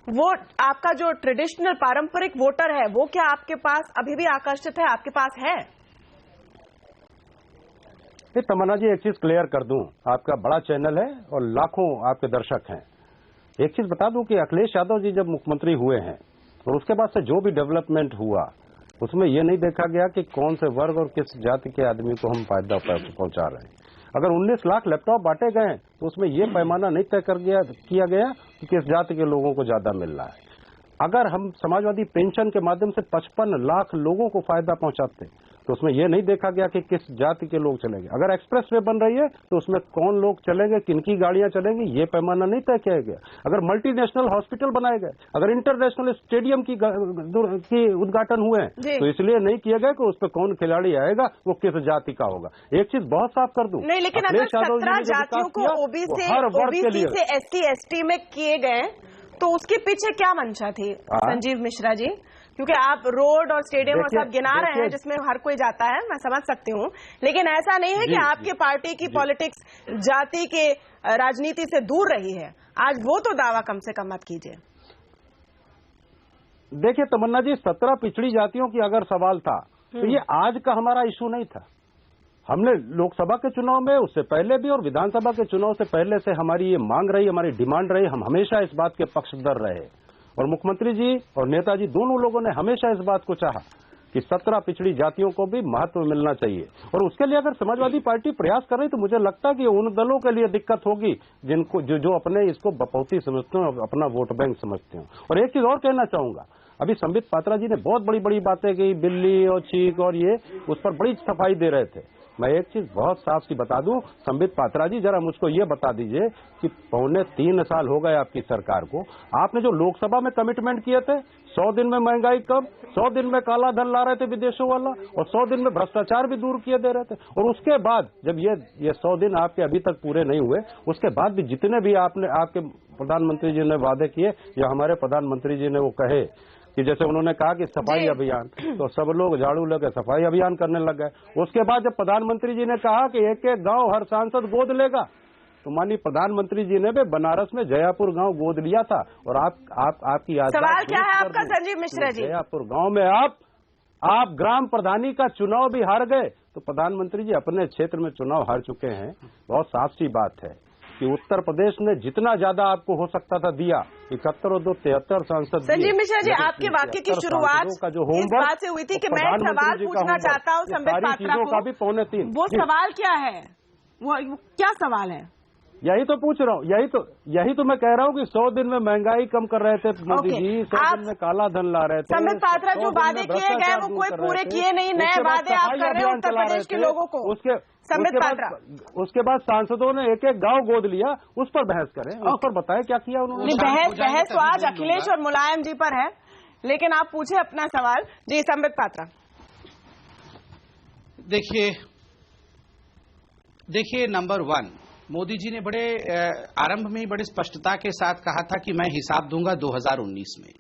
वो आपका जो ट्रेडिशनल पारंपरिक वोटर है, वो क्या आपके पास अभी भी आकर्षित है, आपके पास है? तमन्ना जी, एक चीज क्लियर कर दूं, आपका बड़ा चैनल है और लाखों आपके दर्शक हैं। एक चीज बता दूं कि अखिलेश यादव जी जब मुख्यमंत्री हुए हैं और उसके बाद से जो भी डेवलपमेंट हुआ, उसमें यह नहीं देखा गया कि कौन से वर्ग और किस जाति के आदमी को हम फायदा पहुंचा रहे हैं। अगर 19 लाख लैपटॉप बांटे गए तो उसमें यह पैमाना नहीं तय किया गया कि किस जाति के लोगों को ज्यादा मिल रहा है। अगर हम समाजवादी पेंशन के माध्यम से 55 लाख लोगों को फायदा पहुंचाते तो उसमें यह नहीं देखा गया कि किस जाति के लोग चलेंगे। अगर एक्सप्रेस वे बन रही है तो उसमें कौन लोग चलेंगे, किनकी गाड़ियां चलेंगी, ये पैमाना नहीं तय किया गया। अगर मल्टीनेशनल हॉस्पिटल बनाए गए, अगर इंटरनेशनल स्टेडियम की उद्घाटन हुए हैं, तो इसलिए नहीं किया गया कि उस पर कौन खिलाड़ी आएगा, वो किस जाति का होगा। एक चीज बहुत साफ कर दूं, नहीं, लेकिन अगर 17 जातियों को ओबीसी से ST में किए गए तो उसके पीछे क्या मंशा थी संजीव मिश्रा जी? क्योंकि आप रोड और स्टेडियम और सब गिना रहे हैं जिसमें हर कोई जाता है, मैं समझ सकती हूँ, लेकिन ऐसा नहीं है कि आपके पार्टी की पॉलिटिक्स जाति के राजनीति से दूर रही है। आज वो तो दावा कम से कम मत कीजिए। देखिए तमन्ना जी, 17 पिछड़ी जातियों की अगर सवाल था तो ये आज का हमारा इशू नहीं था। हमने लोकसभा के चुनाव में, उससे पहले भी, और विधानसभा के चुनाव से पहले से हमारी ये मांग रही, हमारी डिमांड रही, हम हमेशा इस बात के पक्षधर रहे। और मुख्यमंत्री जी और नेताजी दोनों लोगों ने हमेशा इस बात को चाहा कि 17 पिछड़ी जातियों को भी महत्व मिलना चाहिए। और उसके लिए अगर समाजवादी पार्टी प्रयास कर रही तो मुझे लगता है कि उन दलों के लिए दिक्कत होगी जिनको जो अपने इसको बपौती समझते हो, अपना वोट बैंक समझते हो। और एक चीज और कहना चाहूंगा, अभी संबित पात्रा जी ने बहुत बड़ी बड़ी बातें की, बिल्ली और चीख और ये, उस पर बड़ी सफाई दे रहे थे। मैं एक चीज बहुत साफ सी बता दूं, संबित पात्रा जी जरा मुझको ये बता दीजिए कि 3.25 साल हो गए आपकी सरकार को, आपने जो लोकसभा में कमिटमेंट किए थे 100 दिन में महंगाई कम, 100 दिन में काला धन ला रहे थे विदेशों वाला, और 100 दिन में भ्रष्टाचार भी दूर किए दे रहे थे, और उसके बाद जब ये 100 दिन आपके अभी तक पूरे नहीं हुए, उसके बाद भी जितने भी आपके प्रधानमंत्री जी ने वादे किए या हमारे प्रधानमंत्री जी ने वो कहे कि जैसे उन्होंने कहा कि सफाई अभियान, तो सब लोग झाड़ू लेकर सफाई अभियान करने लग गए। उसके बाद जब प्रधानमंत्री जी ने कहा कि एक एक गांव हर सांसद गोद लेगा, तो माननीय प्रधानमंत्री जी ने भी बनारस में जयापुर गांव गोद लिया था। और आपकी सवाल क्या है आपका संजीव मिश्रा जी? जयापुर गांव में आप ग्राम प्रधानी का चुनाव भी हार गए, तो प्रधानमंत्री जी अपने क्षेत्र में चुनाव हार चुके हैं। बहुत साफ सी बात है कि उत्तर प्रदेश ने जितना ज्यादा आपको हो सकता था दिया, 71 और 2 73 सांसद। संजीव मिश्रा जी, आपके वाक्य की शुरुआत का जो इस बात से हुई थी कि मैं सवाल पूछना चाहता हूँ संबित पात्रा को, भी 3.25। वो सवाल क्या है? वो क्या सवाल है? यही तो पूछ रहा हूँ, यही तो मैं कह रहा हूँ कि 100 दिन में महंगाई कम कर रहे थे मोदी जी, 100 दिन में काला धन ला रहे थे। संबित पात्रा, जो वादे किए गए वो कोई पूरे किए नहीं, नए वादे आप कर रहे हैं उत्तर प्रदेश के लोगों को। उसके बाद सांसदों ने एक एक गांव गोद लिया, उस पर बहस करें, उस पर बताएं क्या किया उन्होंने। बहस तो आज अखिलेश और मुलायम जी पर है, लेकिन आप पूछे अपना सवाल जी संबित पात्रा। देखिए नंबर 1, मोदी जी ने बड़े आरंभ में बड़े स्पष्टता के साथ कहा था कि मैं हिसाब दूंगा 2019 में।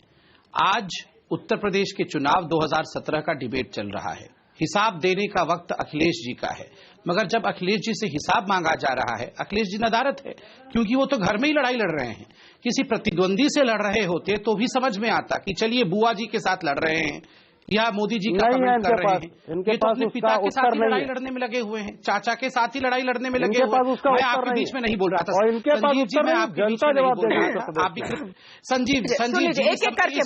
आज उत्तर प्रदेश के चुनाव 2017 का डिबेट चल रहा है, हिसाब देने का वक्त अखिलेश जी का है। मगर जब अखिलेश जी से हिसाब मांगा जा रहा है, अखिलेश जी नदारत है, क्योंकि वो तो घर में ही लड़ाई लड़ रहे हैं। किसी प्रतिद्वंदी से लड़ रहे होते तो भी समझ में आता कि चलिए बुआ जी के साथ लड़ रहे हैं या मोदी जी का कमेंट कर रहे हैं। ये तो अपने पिता के साथ ही लड़ाई लड़ने में लगे हुए हैं, चाचा के साथ ही लड़ाई लड़ने में लगे हुए हैं। मैं आपके बीच में नहीं बोल रहा था संजीव जी, मैं आपके बीच में नहीं बोल रहा था। आप भी संजीव जी एक-एक करके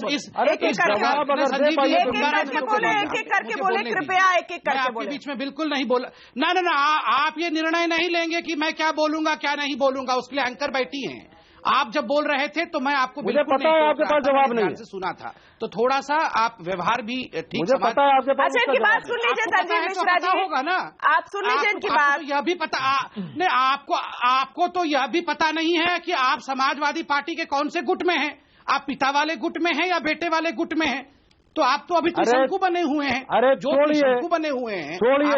बोले, कृपया एक-एक करके बोले। बीच में बिल्कुल नहीं बोला ना, आप ये निर्णय नहीं लेंगे कि मैं क्या बोलूंगा क्या नहीं बोलूंगा, उसके लिए एंकर बैठी हैं। आप जब बोल रहे थे तो मैं आपको मुझे पता है आपके पास जवाब नहीं से सुना था, तो थोड़ा सा आप व्यवहार भी ठीक मुझे पता है आपके पास। अच्छा, इनकी बात सुन लीजिए संजीव मिश्रा जी, होगा ना, आप सुन लीजिए इनकी बात। यह भी पता नहीं आपको तो यह भी पता नहीं है कि आप समाजवादी पार्टी के कौन से गुट में हैं। आप पिता वाले गुट में हैं या बेटे वाले गुट में हैं? तो आप तो अभी त्रिशंकु बने हुए हैं। अरे जो त्रिशंकु बने हुए हैं, छोड़िए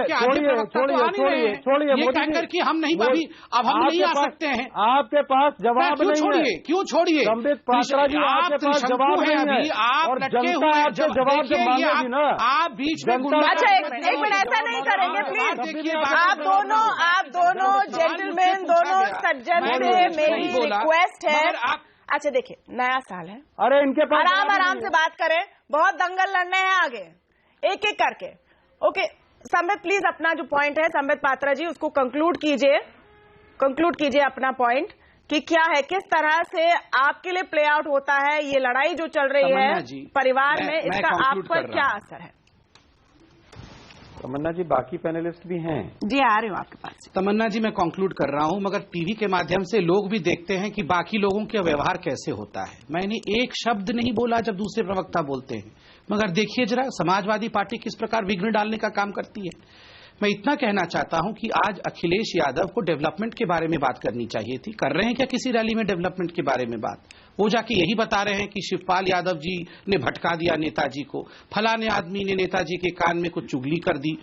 ये कहकर कि हम नहीं, अभी अब हम नहीं आ सकते हैं। आपके पास जवाब नहीं है। क्यों छोड़िए? संबित पात्रा जी, आपके पास जवाब है अभी। आप लटके हुए हैं, जवाब जब मांगेगी ना, आप बीच में। अच्छा, एक मिनट, ऐसा नहीं करेंगे प्लीज। आप दोनों जेंटलमैन, दोनों सज्जन से मेरी रिक्वेस्ट है। अच्छा देखिए, नया साल है, अरे इनके पास आराम से बात करें, बहुत दंगल लड़ने हैं आगे, एक एक करके। ओके संबित, प्लीज अपना जो पॉइंट है संबित पात्रा जी उसको कंक्लूड कीजिए अपना पॉइंट कि क्या है, किस तरह से आपके लिए प्ले आउट होता है ये लड़ाई जो चल रही है परिवार में, इसका आप पर क्या असर है? तमन्ना जी, बाकी पैनलिस्ट भी हैं जी, आ रहे हो आपके पास। तमन्ना जी, मैं कंक्लूड कर रहा हूं, मगर टीवी के माध्यम से लोग भी देखते हैं कि बाकी लोगों का व्यवहार कैसे होता है। मैंने एक शब्द नहीं बोला जब दूसरे प्रवक्ता बोलते हैं, मगर देखिए जरा समाजवादी पार्टी किस प्रकार विघ्न डालने का काम करती है। मैं इतना कहना चाहता हूं कि आज अखिलेश यादव को डेवलपमेंट के बारे में बात करनी चाहिए थी। कर रहे हैं क्या किसी रैली में डेवलपमेंट के बारे में बात? वो जाके यही बता रहे हैं कि शिवपाल यादव जी ने भटका दिया नेताजी को, फलाने आदमी ने नेताजी के कान में कुछ चुगली कर दी।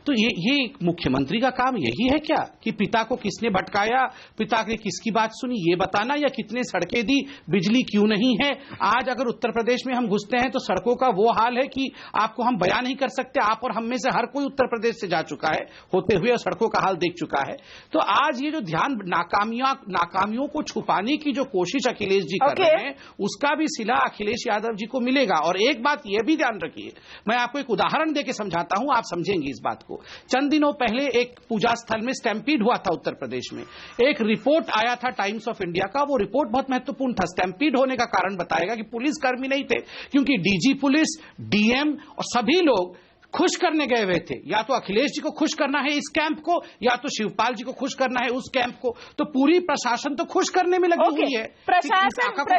तो ये मुख्यमंत्री का काम यही है क्या कि पिता को किसने भटकाया, पिता ने किसकी बात सुनी ये बताना, या कितने सड़कें दी, बिजली क्यों नहीं है? आज अगर उत्तर प्रदेश में हम घुसते हैं तो सड़कों का वो हाल है कि आपको हम बयान नहीं कर सकते। आप और हम में से हर कोई उत्तर प्रदेश से जा चुका है होते हुए और सड़कों का हाल देख चुका है। तो आज ये जो ध्यान नाकामियों को छुपाने की जो कोशिश अखिलेश जी कर रहे हैं, उसका भी सिला अखिलेश यादव जी को मिलेगा। और एक बात यह भी ध्यान रखिए, मैं आपको एक उदाहरण देकर समझाता हूं, आप समझेंगे इस बात को। चंद दिनों पहले एक पूजा स्थल में स्टैम्पीड हुआ था उत्तर प्रदेश में। एक रिपोर्ट आया था टाइम्स ऑफ इंडिया का, वो रिपोर्ट बहुत महत्वपूर्ण था। स्टैम्पीड होने का कारण बताएगा कि पुलिस कर्मी नहीं थे, क्योंकि डीजी पुलिस, डीएम और सभी लोग खुश करने गए हुए थे। या तो अखिलेश जी को खुश करना है इस कैंप को, या तो शिवपाल जी को खुश करना है उस कैंप को। तो पूरी प्रशासन तो खुश करने में लगी हुई है। प्रशासन पर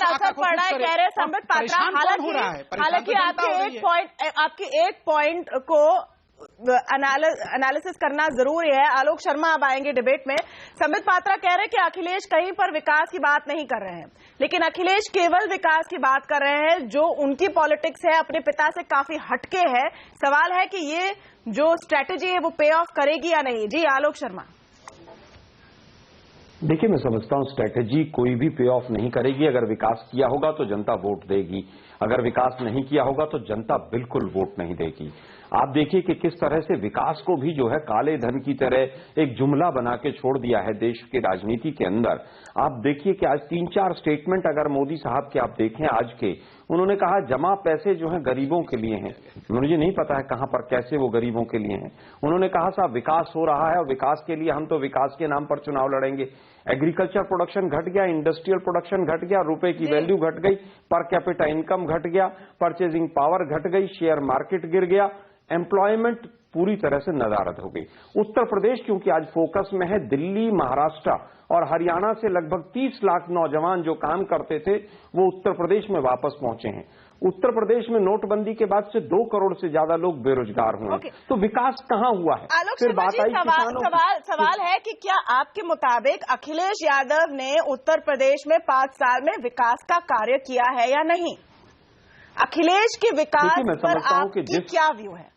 असर पड़ा है, कह रहे संबित पात्रा। हालांकि आपके एक पॉइंट को एनालिसिस करना जरूरी है। आलोक शर्मा अब आएंगे डिबेट में। संबित पात्रा कह रहे हैं कि अखिलेश कहीं पर विकास की बात नहीं कर रहे हैं, लेकिन अखिलेश केवल विकास की बात कर रहे हैं जो उनकी पॉलिटिक्स है, अपने पिता से काफी हटके है। सवाल है कि ये जो स्ट्रेटेजी है वो पे ऑफ करेगी या नहीं। जी आलोक शर्मा। देखिए, मैं समझता हूं स्ट्रेटेजी कोई भी पे ऑफ नहीं करेगी। अगर विकास किया होगा तो जनता वोट देगी, अगर विकास नहीं किया होगा तो जनता बिल्कुल वोट नहीं देगी। आप देखिए कि किस तरह से विकास को भी जो है काले धन की तरह एक जुमला बना के छोड़ दिया है देश की राजनीति के अंदर। आप देखिए कि आज 3-4 स्टेटमेंट अगर मोदी साहब के आप देखें आज के, उन्होंने कहा जमा पैसे जो हैं गरीबों के लिए हैं। मुझे नहीं पता है कहां पर कैसे वो गरीबों के लिए हैं। उन्होंने कहा साहब विकास हो रहा है और विकास के लिए हम तो विकास के नाम पर चुनाव लड़ेंगे। एग्रीकल्चर प्रोडक्शन घट गया, इंडस्ट्रियल प्रोडक्शन घट गया, रुपए की वैल्यू घट गई, पर कैपिटा इनकम घट गया, परचेजिंग पावर घट गई, शेयर मार्केट गिर गया, एम्प्लॉयमेंट पूरी तरह से नदारद हो गई। उत्तर प्रदेश क्योंकि आज फोकस में है, दिल्ली, महाराष्ट्र और हरियाणा से लगभग 30 लाख नौजवान जो काम करते थे वो उत्तर प्रदेश में वापस पहुंचे हैं। उत्तर प्रदेश में नोटबंदी के बाद से 2 करोड़ से ज्यादा लोग बेरोजगार हुए। तो विकास कहां हुआ है? फिर बात आई सवाल है कि क्या आपके मुताबिक अखिलेश यादव ने उत्तर प्रदेश में 5 साल में विकास का कार्य किया है या नहीं? अखिलेश के विकास पर आपकी क्या व्यू है?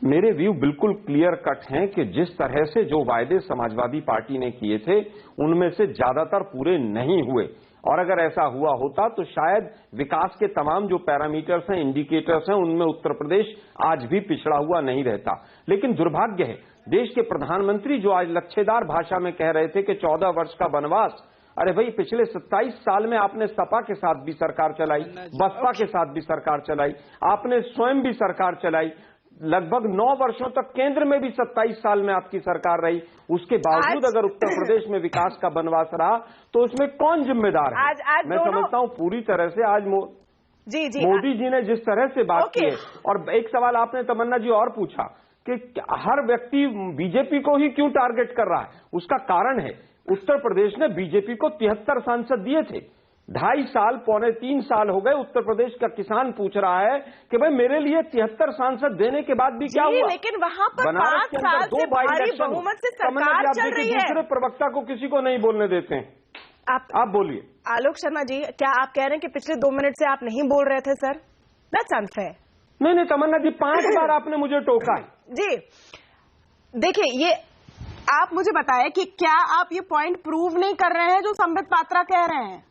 मेरे व्यू बिल्कुल क्लियर कट हैं कि जिस तरह से जो वायदे समाजवादी पार्टी ने किए थे उनमें से ज्यादातर पूरे नहीं हुए। और अगर ऐसा हुआ होता तो शायद विकास के तमाम जो पैरामीटर्स हैं, इंडिकेटर्स हैं, उनमें उत्तर प्रदेश आज भी पिछड़ा हुआ नहीं रहता। लेकिन दुर्भाग्य है, देश के प्रधानमंत्री जो आज लच्छेदार भाषा में कह रहे थे कि 14 वर्ष का वनवास, अरे भाई पिछले 27 साल में आपने सपा के साथ भी सरकार चलाई, बसपा के साथ भी सरकार चलाई, आपने स्वयं भी सरकार चलाई, लगभग 9 वर्षों तक केंद्र में भी 27 साल में आपकी सरकार रही। उसके बावजूद अगर उत्तर प्रदेश में विकास का वनवास रहा तो उसमें कौन जिम्मेदार है? मैं समझता हूं पूरी तरह से आज मोदी जी ने जिस तरह से बात की है। और एक सवाल आपने तमन्ना जी और पूछा कि हर व्यक्ति बीजेपी को ही क्यों टारगेट कर रहा है। उसका कारण है उत्तर प्रदेश ने बीजेपी को 73 सांसद दिए थे। 2.5 साल, 2.25 साल हो गए, उत्तर प्रदेश का किसान पूछ रहा है कि भाई मेरे लिए 73 सांसद देने के बाद भी क्या हुआ? लेकिन वहां पर 5 साल से भारी बहुमत से सरकार चल रही है। दूसरे प्रवक्ता को किसी को नहीं बोलने देते हैं। आप बोलिए। आलोक शर्मा जी, क्या आप कह रहे हैं कि पिछले 2 मिनट से आप नहीं बोल रहे थे सर? That's unfair. नहीं तमन्ना जी, 5 बार आपने मुझे टोका है। जी देखिए, ये आप मुझे बताएं कि क्या आप ये पॉइंट प्रूव नहीं कर रहे हैं जो संबित पात्रा कह रहे हैं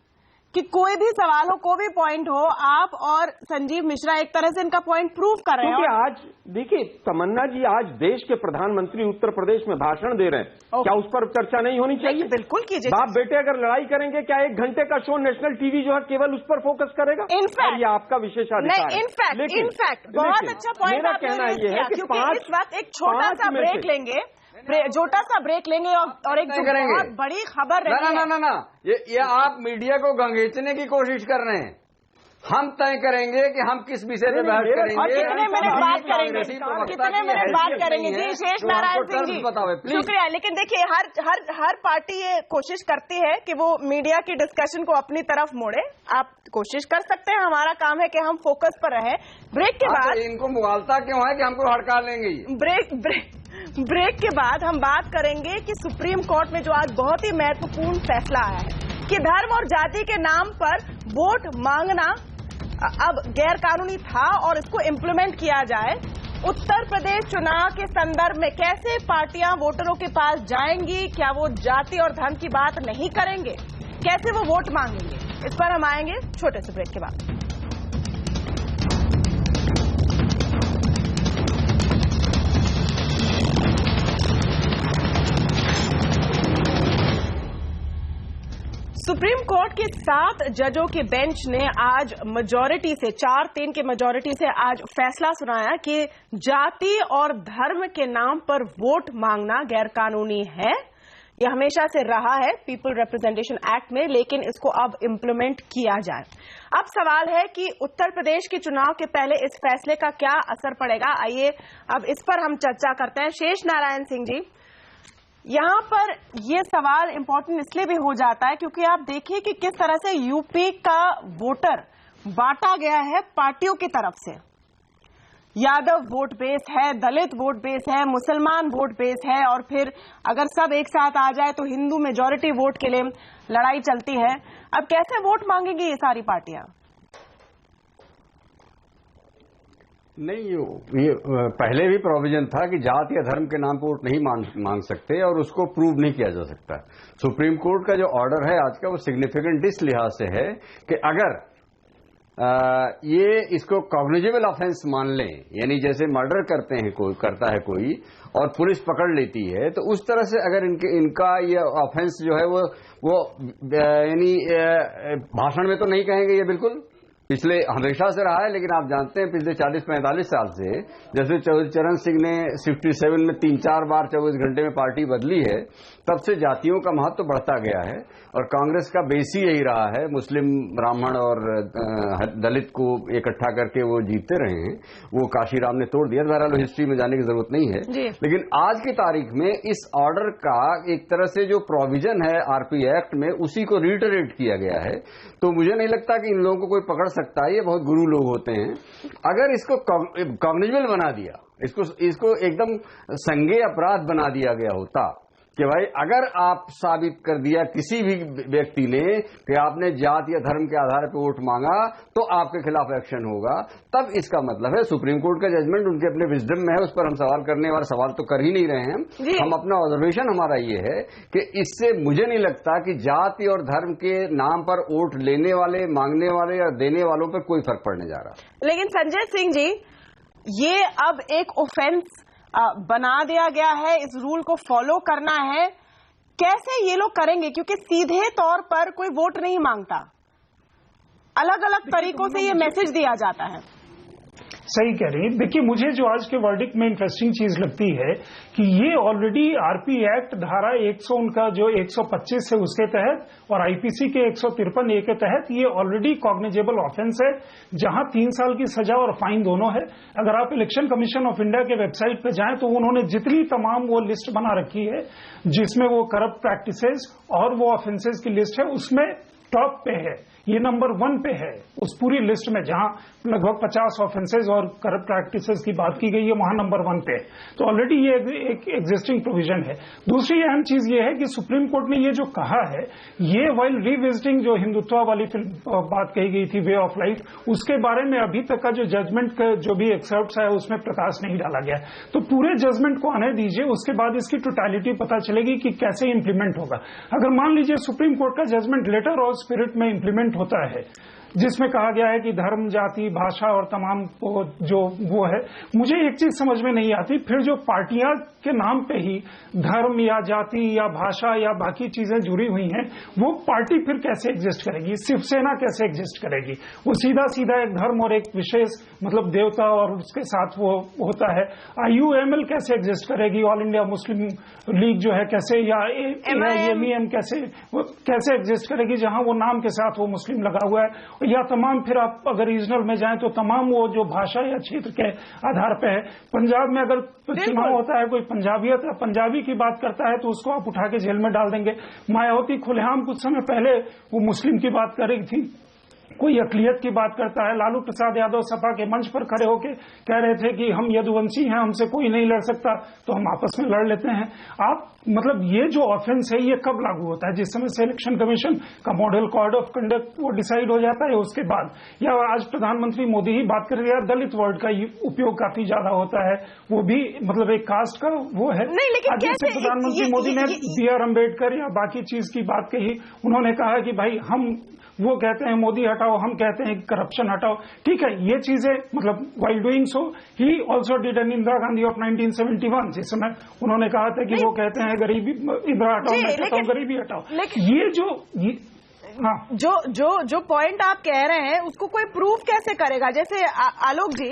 कि कोई भी सवाल हो, कोई भी पॉइंट हो, आप और संजीव मिश्रा एक तरह से इनका पॉइंट प्रूव कर रहे हैं। क्योंकि आज देखिए तमन्ना जी, आज देश के प्रधानमंत्री उत्तर प्रदेश में भाषण दे रहे हैं, क्या उस पर चर्चा नहीं होनी चाहिए? बिल्कुल कीजिए। बाप बेटे अगर लड़ाई करेंगे, क्या 1 घंटे का शो नेशनल टीवी जो है केवल उस पर फोकस करेगा? इनफैक्ट ये आपका विशेषाधिकार है। इनफैक्ट बहुत अच्छा पॉइंट आपने कहना ये है कि इस वक्त एक छोटा सा ब्रेक लेंगे, छोटा सा ब्रेक लेंगे और एक बहुत बड़ी खबर ना ये आप मीडिया को गंगेचने की कोशिश कर रहे हैं। हम तय करेंगे कि हम किस विषय पे बहस करेंगे और कितने मिनट बात करेंगे, कितने मिनट बात करेंगे। जी शेष नारायण सिंह जी, शुक्रिया। लेकिन देखिए, हर पार्टी ये कोशिश करती है कि वो मीडिया की डिस्कशन को अपनी तरफ मोड़े। आप कोशिश कर सकते हैं, हमारा काम है कि हम फोकस पर रहें। ब्रेक के बाद इनको मुगालता क्यों है कि हमको हड़ताल लेंगे? ब्रेक के बाद हम बात करेंगे कि सुप्रीम कोर्ट में जो आज बहुत ही महत्वपूर्ण फैसला आया है कि धर्म और जाति के नाम पर वोट मांगना अब गैर कानूनी था और इसको इम्प्लीमेंट किया जाए। उत्तर प्रदेश चुनाव के संदर्भ में कैसे पार्टियां वोटरों के पास जाएंगी, क्या वो जाति और धर्म की बात नहीं करेंगे, कैसे वो वोट मांगेंगे, इस पर हम आएंगे छोटे से ब्रेक के बाद। सुप्रीम कोर्ट के 7 जजों के बेंच ने आज मेजॉरिटी से 4-3 के मेजॉरिटी से आज फैसला सुनाया कि जाति और धर्म के नाम पर वोट मांगना गैरकानूनी है। यह हमेशा से रहा है पीपल रिप्रेजेंटेशन एक्ट में, लेकिन इसको अब इम्प्लीमेंट किया जाए। अब सवाल है कि उत्तर प्रदेश के चुनाव के पहले इस फैसले का क्या असर पड़ेगा। आइए अब इस पर हम चर्चा करते हैं। शेष नारायण सिंह जी, यहां पर यह सवाल इंपॉर्टेंट इसलिए भी हो जाता है क्योंकि आप देखिए कि किस तरह से यूपी का वोटर बांटा गया है पार्टियों की तरफ से। यादव वोट बेस है, दलित वोट बेस है, मुसलमान वोट बेस है, और फिर अगर सब एक साथ आ जाए तो हिंदू मेजॉरिटी वोट के लिए लड़ाई चलती है। अब कैसे वोट मांगेंगी ये सारी पार्टियां? नहीं, ये पहले भी प्रोविजन था कि जाति या धर्म के नाम पर वोट नहीं मांग सकते और उसको प्रूव नहीं किया जा सकता। सुप्रीम कोर्ट का जो ऑर्डर है आज का, वो सिग्निफिकेंट इस लिहाज से है कि अगर ये इसको कॉग्निजेबल ऑफेंस मान लें, यानी जैसे मर्डर करता है कोई और पुलिस पकड़ लेती है, तो उस तरह से अगर इनका ये ऑफेंस जो है वो यानी भाषण में तो नहीं कहेंगे, ये बिल्कुल पिछले हमेशा से रहा है। लेकिन आप जानते हैं पिछले 40-45 साल से, जैसे चरण सिंह ने 57 में 3-4 बार 24 घंटे में पार्टी बदली है, तब से जातियों का महत्व बढ़ता गया है और कांग्रेस का बेस ही यही रहा है। मुस्लिम, ब्राह्मण और दलित को इकट्ठा करके वो जीतते रहे हैं। वो काशीराम ने तोड़ दिया। बहरहाल हिस्ट्री में जाने की जरूरत नहीं है, लेकिन आज की तारीख में इस ऑर्डर का एक तरह से जो प्रोविजन है आरपी एक्ट में, उसी को रिटरेट किया गया है। तो मुझे नहीं लगता कि इन लोगों को कोई पकड़ सकता है। ये बहुत गुरु लोग होते हैं। अगर इसको कॉग्निजेबल बना दिया, इसको एकदम संज्ञेय अपराध बना दिया गया होता कि भाई अगर आप साबित कर दिया किसी भी व्यक्ति ने कि आपने जात या धर्म के आधार पर वोट मांगा तो आपके खिलाफ एक्शन होगा, तब इसका मतलब है सुप्रीम कोर्ट का जजमेंट उनके अपने विजडम में है, उस पर हम सवाल करने वाला सवाल तो कर ही नहीं रहे हैं। हम अपना ऑब्जर्वेशन हमारा ये है कि इससे मुझे नहीं लगता कि जाति और धर्म के नाम पर वोट लेने वाले, मांगने वाले या देने वालों पर कोई फर्क पड़ने जा रहा। लेकिन संजय सिंह जी, ये अब एक ऑफेंस बना दिया गया है, इस रूल को फॉलो करना है। कैसे ये लोग करेंगे? क्योंकि सीधे तौर पर कोई वोट नहीं मांगता, अलग अलग तरीकों से ये मैसेज दिया जाता है। सही कह रही है। देखिए, मुझे जो आज के वर्डिक्ट में इंटरेस्टिंग चीज लगती है कि ये ऑलरेडी आरपी एक्ट धारा 100 उनका जो 125 है उसके तहत और आईपीसी के 153A के तहत ये ऑलरेडी कॉग्निजेबल ऑफेंस है, जहां 3 साल की सजा और फाइन दोनों है। अगर आप इलेक्शन कमीशन ऑफ इंडिया के वेबसाइट पे जाएं तो उन्होंने जितनी तमाम वो लिस्ट बना रखी है जिसमें वो करप्ट प्रैक्टिसेस और वो ऑफेंसेस की लिस्ट है, उसमें टॉप पे है, ये नंबर 1 पे है उस पूरी लिस्ट में, जहां लगभग 50 ऑफेंसेज और करप्ट प्रैक्टिसेस की बात की गई है, वहां नंबर 1 पे है। तो ऑलरेडी ये एक एग्जिस्टिंग प्रोविजन है। दूसरी अहम चीज ये है कि सुप्रीम कोर्ट ने ये जो कहा है, ये वाइल रिविजिटिंग जो हिंदुत्व वाली बात कही गई थी, वे ऑफ लाइफ, उसके बारे में अभी तक का जो जजमेंट का जो भी एक्सर्प्ट्स है उसमें प्रकाश नहीं डाला गया। तो पूरे जजमेंट को आने दीजिए, उसके बाद इसकी टोटलिटी पता चलेगी कि कैसे इंप्लीमेंट होगा। अगर मान लीजिए सुप्रीम कोर्ट का जजमेंट लेटर और स्पिरिट में इंप्लीमेंट होता है, जिसमें कहा गया है कि धर्म, जाति, भाषा और तमाम जो वो है, मुझे एक चीज समझ में नहीं आती, फिर जो पार्टियां के नाम पे ही धर्म या जाति या भाषा या बाकी चीजें जुड़ी हुई हैं, वो पार्टी फिर कैसे एग्जिस्ट करेगी? शिवसेना कैसे एग्जिस्ट करेगी? वो सीधा सीधा एक धर्म और एक विशेष मतलब देवता और उसके साथ वो होता है। IUML कैसे एग्जिस्ट करेगी? ऑल इंडिया मुस्लिम लीग जो है कैसे, या AIMEM कैसे एग्जिस्ट करेगी, जहां वो नाम के साथ वो मुस्लिम लगा हुआ है? या तमाम, फिर आप अगर रीजनल में जाएं तो तमाम वो जो भाषा या क्षेत्र के आधार पे है। पंजाब में अगर चुनाव होता है, कोई पंजाबियत या पंजाबी की बात करता है तो उसको आप उठा के जेल में डाल देंगे। मायावती खुलेआम कुछ समय पहले वो मुस्लिम की बात कर रही थी, कोई अकलियत की बात करता है। लालू प्रसाद यादव सपा के मंच पर खड़े होकर कह रहे थे कि हम यदुवंशी हैं, हमसे कोई नहीं लड़ सकता, तो हम आपस में लड़ लेते हैं। आप मतलब ये जो ऑफेंस है ये कब लागू होता है? जिस समय से इलेक्शन कमीशन का मॉडल कोड ऑफ कंडक्ट वो डिसाइड हो जाता है उसके बाद, या आज प्रधानमंत्री मोदी ही बात कर रहे हैं, दलित वर्ड का उपयोग काफी ज्यादा होता है, वो भी मतलब एक कास्ट का वो है। आज जैसे प्रधानमंत्री मोदी ने BR अम्बेडकर या बाकी चीज की बात कही, उन्होंने कहा कि भाई हम, वो कहते हैं मोदी हटाओ, हम कहते हैं करप्शन हटाओ। ठीक है, ये चीजें मतलब while doing so he also did an Indira Gandhi of 1971, जिस समय उन्होंने कहा था कि वो कहते हैं गरीबी, इंदिरा हटाओ, मैं कहता हूं गरीबी हटाओ। ये जो जो पॉइंट आप कह रहे हैं उसको कोई प्रूफ कैसे करेगा? जैसे आलोक जी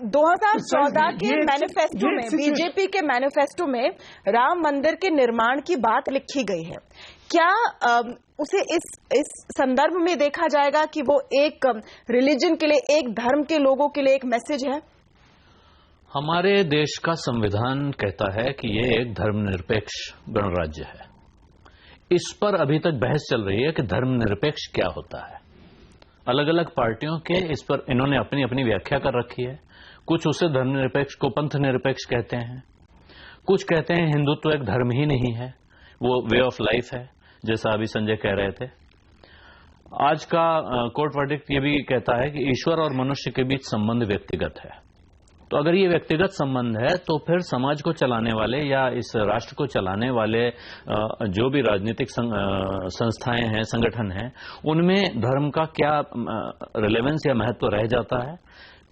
2014 के मैनिफेस्टो में, बीजेपी के मैनिफेस्टो में राम मंदिर के निर्माण की बात लिखी गई है। क्या उसे इस संदर्भ में देखा जाएगा कि वो एक रिलीजन के लिए, एक धर्म के लोगों के लिए एक मैसेज है? हमारे देश का संविधान कहता है कि ये एक धर्मनिरपेक्ष गणराज्य है। इस पर अभी तक बहस चल रही है कि धर्मनिरपेक्ष क्या होता है। अलग अलग पार्टियों के इस पर इन्होंने अपनी अपनी व्याख्या कर रखी है। कुछ उसे धर्मनिरपेक्ष को पंथ निरपेक्ष कहते हैं, कुछ कहते हैं हिंदुत्व एक धर्म ही नहीं है, वो वे ऑफ लाइफ है, जैसा अभी संजय कह रहे थे। आज का कोर्ट वर्डिक्ट ये भी कहता है कि ईश्वर और मनुष्य के बीच संबंध व्यक्तिगत है। तो अगर ये व्यक्तिगत संबंध है तो फिर समाज को चलाने वाले या इस राष्ट्र को चलाने वाले जो भी राजनीतिक संस्थाएं हैं, संगठन हैं, उनमें धर्म का क्या रिलेवेंस या महत्व रह जाता है?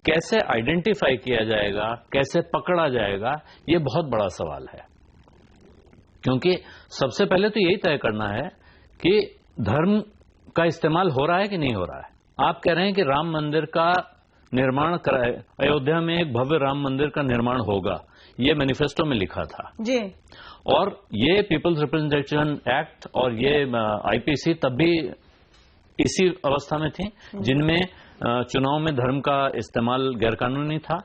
कैसे आइडेंटिफाई किया जाएगा, कैसे पकड़ा जाएगा, ये बहुत बड़ा सवाल है। क्योंकि सबसे पहले तो यही तय करना है कि धर्म का इस्तेमाल हो रहा है कि नहीं हो रहा है। आप कह रहे हैं कि राम मंदिर का निर्माण कराए, अयोध्या में एक भव्य राम मंदिर का निर्माण होगा, ये मैनिफेस्टो में लिखा था जी। और ये पीपल्स रिप्रेजेंटेशन एक्ट और ये आईपीसी तब भी इसी अवस्था में थी, जिनमें चुनाव में धर्म का इस्तेमाल गैरकानूनी था।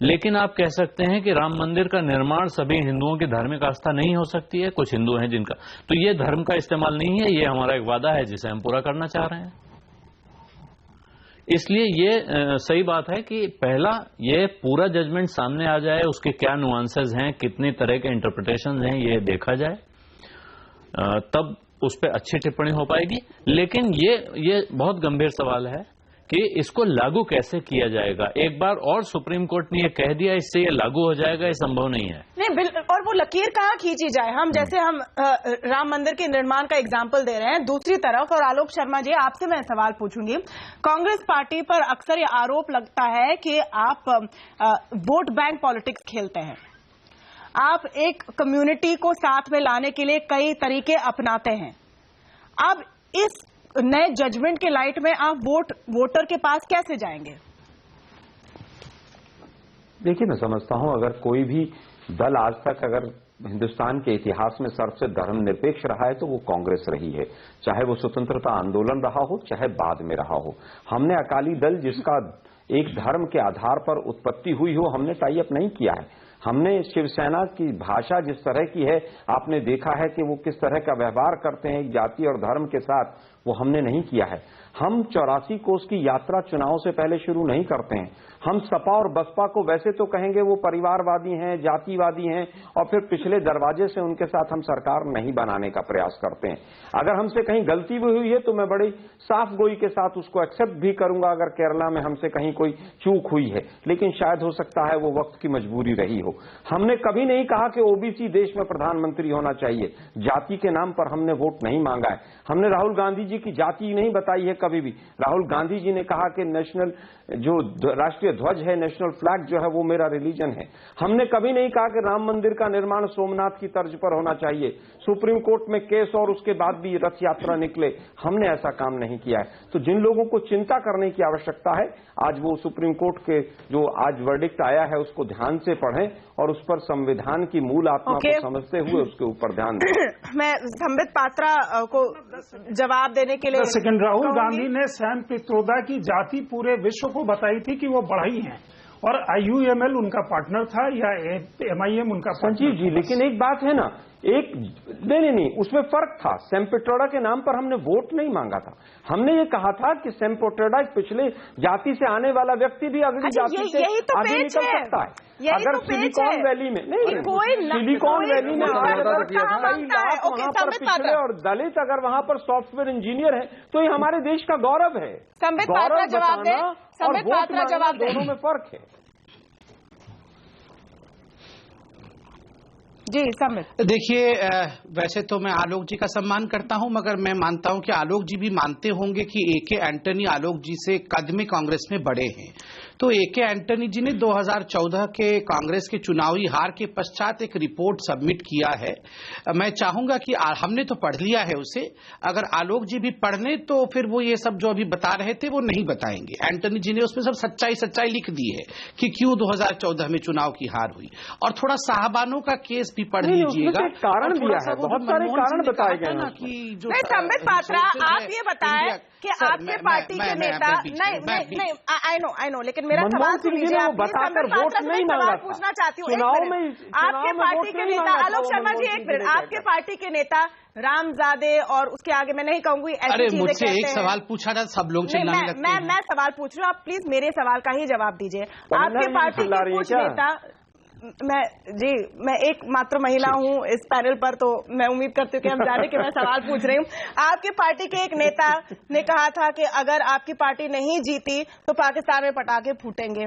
लेकिन आप कह सकते हैं कि राम मंदिर का निर्माण सभी हिंदुओं की धार्मिक आस्था नहीं हो सकती है, कुछ हिंदू हैं जिनका, तो ये धर्म का इस्तेमाल नहीं है, ये हमारा एक वादा है जिसे हम पूरा करना चाह रहे हैं। इसलिए ये सही बात है कि पहला ये पूरा जजमेंट सामने आ जाए, उसके क्या नुआंसेस हैं, कितनी तरह के इंटरप्रिटेशन हैं, ये देखा जाए, तब उस पर अच्छी टिप्पणी हो पाएगी। लेकिन ये बहुत गंभीर सवाल है कि इसको लागू कैसे किया जाएगा। एक बार और सुप्रीम कोर्ट ने ये कह दिया, इससे ये लागू हो जाएगा, ये संभव नहीं है। नहीं, और वो लकीर कहाँ खींची जाए? हम जैसे हम राम मंदिर के निर्माण का एग्जाम्पल दे रहे हैं, दूसरी तरफ, और आलोक शर्मा जी आपसे मैं सवाल पूछूंगी, कांग्रेस पार्टी पर अक्सर ये आरोप लगता है कि आप वोट बैंक पॉलिटिक्स खेलते हैं। आप एक कम्युनिटी को साथ में लाने के लिए कई तरीके अपनाते हैं। अब इस नए जजमेंट के लाइट में आप वोटर के पास कैसे जाएंगे? देखिए, मैं समझता हूं अगर कोई भी दल आज तक अगर हिंदुस्तान के इतिहास में सबसे धर्मनिरपेक्ष रहा है तो वो कांग्रेस रही है, चाहे वो स्वतंत्रता आंदोलन रहा हो, चाहे बाद में रहा हो। हमने अकाली दल, जिसका एक धर्म के आधार पर उत्पत्ति हुई हो, हमने टाई अप नहीं किया है। हमने शिवसेना की भाषा जिस तरह की है, आपने देखा है कि वो किस तरह का व्यवहार करते हैं एक जाति और धर्म के साथ, वो हमने नहीं किया है। हम 84 कोस की यात्रा चुनाव से पहले शुरू नहीं करते हैं। हम सपा और बसपा को वैसे तो कहेंगे वो परिवारवादी हैं, जातिवादी हैं, और फिर पिछले दरवाजे से उनके साथ हम सरकार नहीं बनाने का प्रयास करते हैं। अगर हमसे कहीं गलती भी हुई है तो मैं बड़ी साफ गोई के साथ उसको एक्सेप्ट भी करूंगा अगर केरला में हमसे कहीं कोई चूक हुई है, लेकिन शायद हो सकता है वो वक्त की मजबूरी रही हो। हमने कभी नहीं कहा कि ओबीसी देश में प्रधानमंत्री होना चाहिए, जाति के नाम पर हमने वोट नहीं मांगा है। हमने राहुल गांधी जी की जाति नहीं बताई है कभी भी। राहुल गांधी जी ने कहा कि नेशनल जो राष्ट्रीय ध्वज है, नेशनल फ्लैग जो है, वो मेरा रिलीजन है। हमने कभी नहीं कहा कि राम मंदिर का निर्माण सोमनाथ की तर्ज पर होना चाहिए। सुप्रीम कोर्ट में केस और उसके बाद भी रथ यात्रा निकले, हमने ऐसा काम नहीं किया है। तो जिन लोगों को चिंता करने की आवश्यकता है, आज वो सुप्रीम कोर्ट के जो आज वर्डिक्ट आया है उसको ध्यान से पढ़ें और उस पर संविधान की मूल आत्मा को समझते हुए उसके ऊपर ध्यान दें। मैं संबित पात्रा को जवाब देने के लिए सेकंड, राहुल गांधी ने सैम पित्रोदा की जाति पूरे विश्व को बताई थी कि वो बढ़ई हैं, और IUML उनका पार्टनर था या MIM उनका संजीव जी, लेकिन एक बात है ना, एक नहीं, उसमें फर्क था। सैम पित्रोदा के नाम पर हमने वोट नहीं मांगा था। हमने ये कहा था कि सैम पित्रोदा एक पिछले जाति से आने वाला व्यक्ति भी अगली जाति से आगे निकल सकता है। अगर सिलिकॉन वैली में सिलिकॉन वैली में वहां पर पिछड़े और दलित अगर वहां पर सॉफ्टवेयर इंजीनियर है तो ये हमारे देश का गौरव है। गौरव बताना और वोट मांगना दोनों में फर्क है। जी समित, देखिए, वैसे तो मैं आलोक जी का सम्मान करता हूं, मगर मैं मानता हूं कि आलोक जी भी मानते होंगे कि AK एंटनी आलोक जी से कद में कांग्रेस में बड़े हैं। तो ए.के. एंटनी जी ने 2014 के कांग्रेस के चुनावी हार के पश्चात एक रिपोर्ट सबमिट किया है। मैं चाहूंगा कि हमने तो पढ़ लिया है उसे, अगर आलोक जी भी पढ़ लें तो फिर वो ये सब जो अभी बता रहे थे वो नहीं बताएंगे। एंटनी जी ने उसमें सब सच्चाई लिख दी है कि क्यों 2014 में चुनाव की हार हुई, और थोड़ा साहबानों का केस भी पढ़ लीजिएगा। कारण दिया है, बहुत सारे कारण बताए गए ना कि जो संबित पात्रा, आप ये बताएं कि आपके पार्टी के नेता नहीं, आई नो, लेकिन मेरा सवाल सुन लीजिए। बताकर वोट नहीं मांगा, पूछना चाहती हूँ चुनाव में आपके पार्टी के नेता आलोक शर्मा जी, एक मिनट, आपके पार्टी के नेता रामजादे और उसके आगे मैं नहीं कहूंगी ऐसी चीजें मुझसे एक सवाल पूछा था, सब लोग चिल्लाने लगते हैं। मैं सवाल पूछ रही हूँ, आप प्लीज मेरे सवाल का ही जवाब दीजिए। आपके पार्टी के कुछ नेता, मैं एक मात्र महिला हूं इस पैनल पर, तो मैं उम्मीद करती हूँ कि हम जाने के मैं सवाल पूछ रही हूँ। आपके पार्टी के एक नेता ने कहा था कि अगर आपकी पार्टी नहीं जीती तो पाकिस्तान में पटाखे फूटेंगे।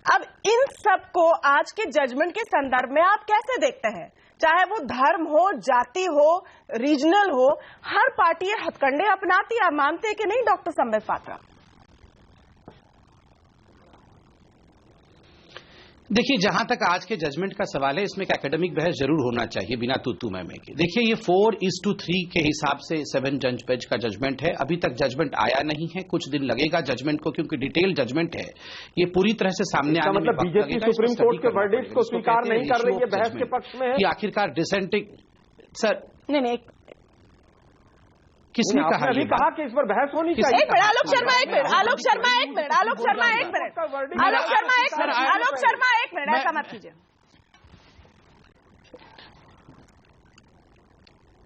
अब इन सब को आज के जजमेंट के संदर्भ में आप कैसे देखते हैं? चाहे वो धर्म हो, जाति हो, रीजनल हो, हर पार्टी ये हथकंडे अपनाती है। आप मानते हैं कि नहीं डॉक्टर संबित पात्रा? देखिए, जहां तक आज के जजमेंट का सवाल है, इसमें एक एकेडमिक बहस जरूर होना चाहिए बिना तू मैं के। देखिए, ये 4:3 के हिसाब से 7 जज बेंच का जजमेंट है। अभी तक जजमेंट आया नहीं है, कुछ दिन लगेगा जजमेंट को, क्योंकि डिटेल जजमेंट है। ये पूरी तरह से सामने आने में वक्त लगेगा। बीजेपी सुप्रीम कोर्ट के वर्डिक्ट को स्वीकार नहीं कर रही है, बहस के पक्ष में है कि आखिरकार डिसेंटिंग सर नहीं किसने कहा? अभी कहा कि इस पर बहस होनी चाहिए। एक मिनट आलोक शर्मा, एक मिनट आलोक शर्मा, एक मिनट आलोक शर्मा, एक मिनट आलोक शर्मा, एक मिनट आलोक शर्मा, एक मिनट, ऐसा मत कीजिए।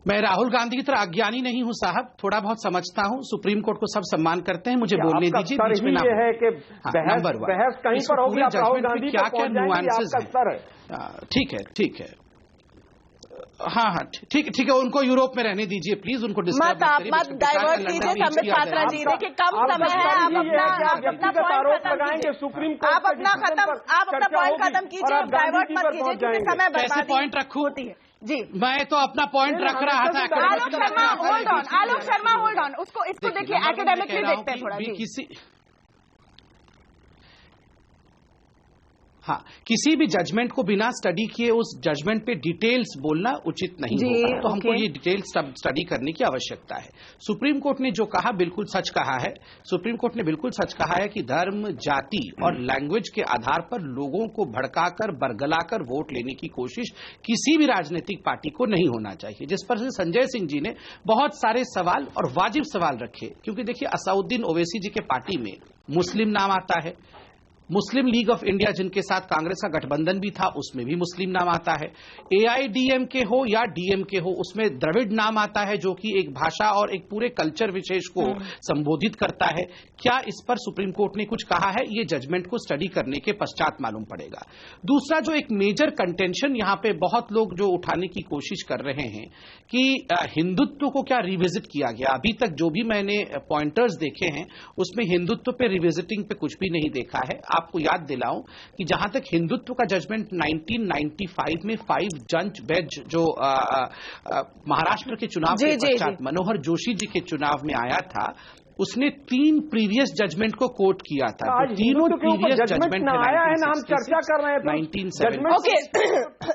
मैं राहुल गांधी की तरह अज्ञानी नहीं हूं साहब, थोड़ा बहुत समझता हूं। सुप्रीम कोर्ट को सब सम्मान करते हैं, मुझे बोलने दीजिए। बीच में ये है कि बहस कहीं पर होगी, आप राहुल गांधी क्या क्या नुआंसेस हैं? ठीक है हाँ, ठीक है, उनको यूरोप में रहने दीजिए प्लीज, उनको मत डाइवर्ट कीजिए संबित पात्रा जी। देखिए, कम समय है, आप अपना पॉइंट लगाएंगे सुप्रीम कोर्ट, आप अपना पॉइंट खत्म कीजिए, डाइवर्ट मत कीजिए, क्योंकि समय बर्बादी पॉइंट रखूं होती है। जी, मैं तो अपना पॉइंट रख रहा था। आलोक शर्मा होल्ड ऑन, इसको देखिए, एकेडमिकली देखते हैं थोड़ा। किसी किसी भी जजमेंट को बिना स्टडी किए उस जजमेंट पे डिटेल्स बोलना उचित नहीं होगा, तो हमको ये डिटेल्स स्टडी करने की आवश्यकता है। सुप्रीम कोर्ट ने जो कहा बिल्कुल सच कहा है। सुप्रीम कोर्ट ने बिल्कुल सच कहा है कि धर्म, जाति और लैंग्वेज के आधार पर लोगों को भड़काकर, बरगलाकर वोट लेने की कोशिश किसी भी राजनीतिक पार्टी को नहीं होना चाहिए। जिस पर से संजय सिंह जी ने बहुत सारे सवाल और वाजिब सवाल रखे, क्योंकि देखिए, असउद्दीन ओवैसी जी के पार्टी में मुस्लिम नाम आता है, मुस्लिम लीग ऑफ इंडिया जिनके साथ कांग्रेस का गठबंधन भी था उसमें भी मुस्लिम नाम आता है, एआईडीएमके हो या डीएमके हो उसमें द्रविड़ नाम आता है, जो कि एक भाषा और एक पूरे कल्चर विशेष को संबोधित करता है। क्या इस पर सुप्रीम कोर्ट ने कुछ कहा है? ये जजमेंट को स्टडी करने के पश्चात मालूम पड़ेगा। दूसरा, जो एक मेजर कंटेंशन यहां पे बहुत लोग जो उठाने की कोशिश कर रहे हैं कि हिंदुत्व को क्या रिविजिट किया गया। अभी तक जो भी मैंने पॉइंटर्स देखे हैं उसमें हिंदुत्व पे रिविजिटिंग पे कुछ भी नहीं देखा है। आपको याद दिलाऊं कि जहां तक हिंदुत्व का जजमेंट 1995 में 5 जज बेंच जो महाराष्ट्र के चुनाव के पश्चात मनोहर जोशी जी के चुनाव में आया था, उसने 3 प्रीवियस जजमेंट को कोट किया था। तीनों प्रीवियस जजमेंट आया है ना, हम चर्चा कर रहे हैं 1970। ओके,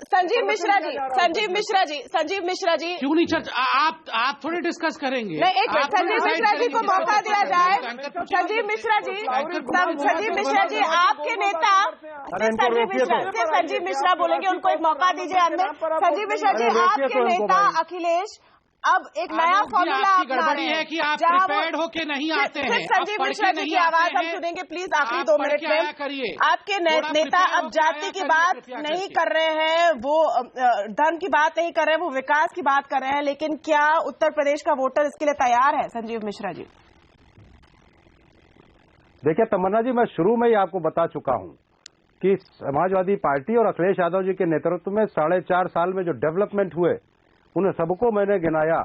संजीव मिश्रा जी क्यों नहीं चर्चा? आप थोड़े डिस्कस करेंगे। नहीं, एक मिनट, संजीव मिश्रा जी को मौका दिया जाए। संजीव मिश्रा जी, आपके नेता संजीव मिश्रा बोलेंगे, उनको एक मौका दीजिए। संजीव मिश्रा जी, आपके नेता अखिलेश अब एक नया फॉर्मूला अपना रहे हैं कि आप प्रिपेयर्ड होके नहीं आते हैं। संजीव मिश्रा जी की आवाज हम सुनेंगे प्लीज, आखिरी 2 मिनट में। आपके नेता अब जाति की बात नहीं कर रहे हैं, वो धर्म की बात नहीं कर रहे हैं, वो विकास की बात कर रहे हैं, लेकिन क्या उत्तर प्रदेश का वोटर इसके लिए तैयार है? संजीव मिश्रा जी देखिए, तमन्ना जी, मैं शुरू में ही आपको बता चुका हूं कि समाजवादी पार्टी और अखिलेश यादव जी के नेतृत्व में 4.5 साल में जो डेवलपमेंट हुए, उन्हें सबको मैंने गिनाया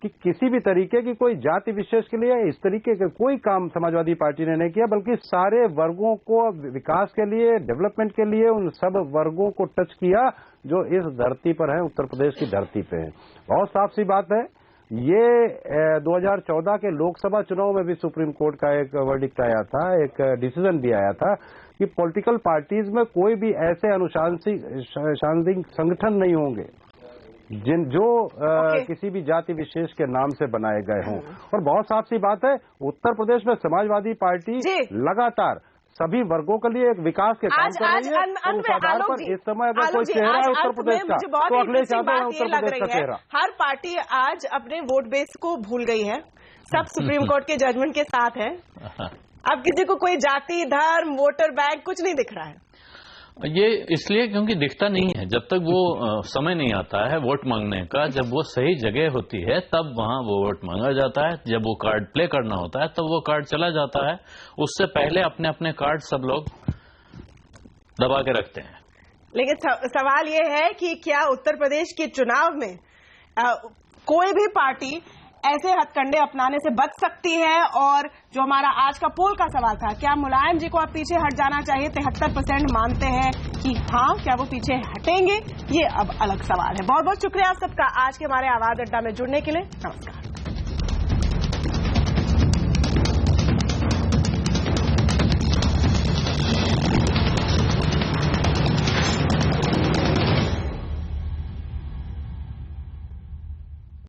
कि किसी भी तरीके की कोई जाति विशेष के लिए इस तरीके का कोई काम समाजवादी पार्टी ने नहीं किया, बल्कि सारे वर्गों को विकास के लिए, डेवलपमेंट के लिए उन सब वर्गों को टच किया जो इस धरती पर है, उत्तर प्रदेश की धरती पे है। बहुत साफ सी बात है, ये 2014 के लोकसभा चुनाव में भी सुप्रीम कोर्ट का एक वर्डिक्ट आया था, एक डिसीजन भी आया था कि पॉलिटिकल पार्टीज में कोई भी ऐसे अनुशासनिक संगठन नहीं होंगे जो किसी भी जाति विशेष के नाम से बनाए गए हों। और बहुत साफ सी बात है, उत्तर प्रदेश में समाजवादी पार्टी लगातार सभी वर्गों के लिए एक विकास के काम कर रही है। और उस आधार पर इस समय अगर कोई चेहरा है उत्तर प्रदेश का तो अखिलेश यादव है उत्तर प्रदेश का चेहरा। हर पार्टी आज अपने वोट बेस को भूल गई है, सब सुप्रीम कोर्ट के जजमेंट के साथ है। अब किसी को कोई जाति, धर्म, वोटर बैंक कुछ नहीं दिख रहा है। ये इसलिए क्योंकि दिखता नहीं है। जब तक वो समय नहीं आता है वोट मांगने का, जब वो सही जगह होती है तब वहां वो वोट मांगा जाता है। जब वो कार्ड प्ले करना होता है तब वो कार्ड चला जाता है। उससे पहले अपने अपने कार्ड सब लोग दबा के रखते हैं। लेकिन सवाल ये है कि क्या उत्तर प्रदेश के चुनाव में कोई भी पार्टी ऐसे हथकंडे अपनाने से बच सकती है? और जो हमारा आज का पोल का सवाल था, क्या मुलायम जी को अब पीछे हट जाना चाहिए? 73% मानते हैं कि हाँ, क्या वो पीछे हटेंगे? ये अब अलग सवाल है। बहुत बहुत शुक्रिया आप सबका आज के हमारे आवाज अड्डा में जुड़ने के लिए। नमस्कार।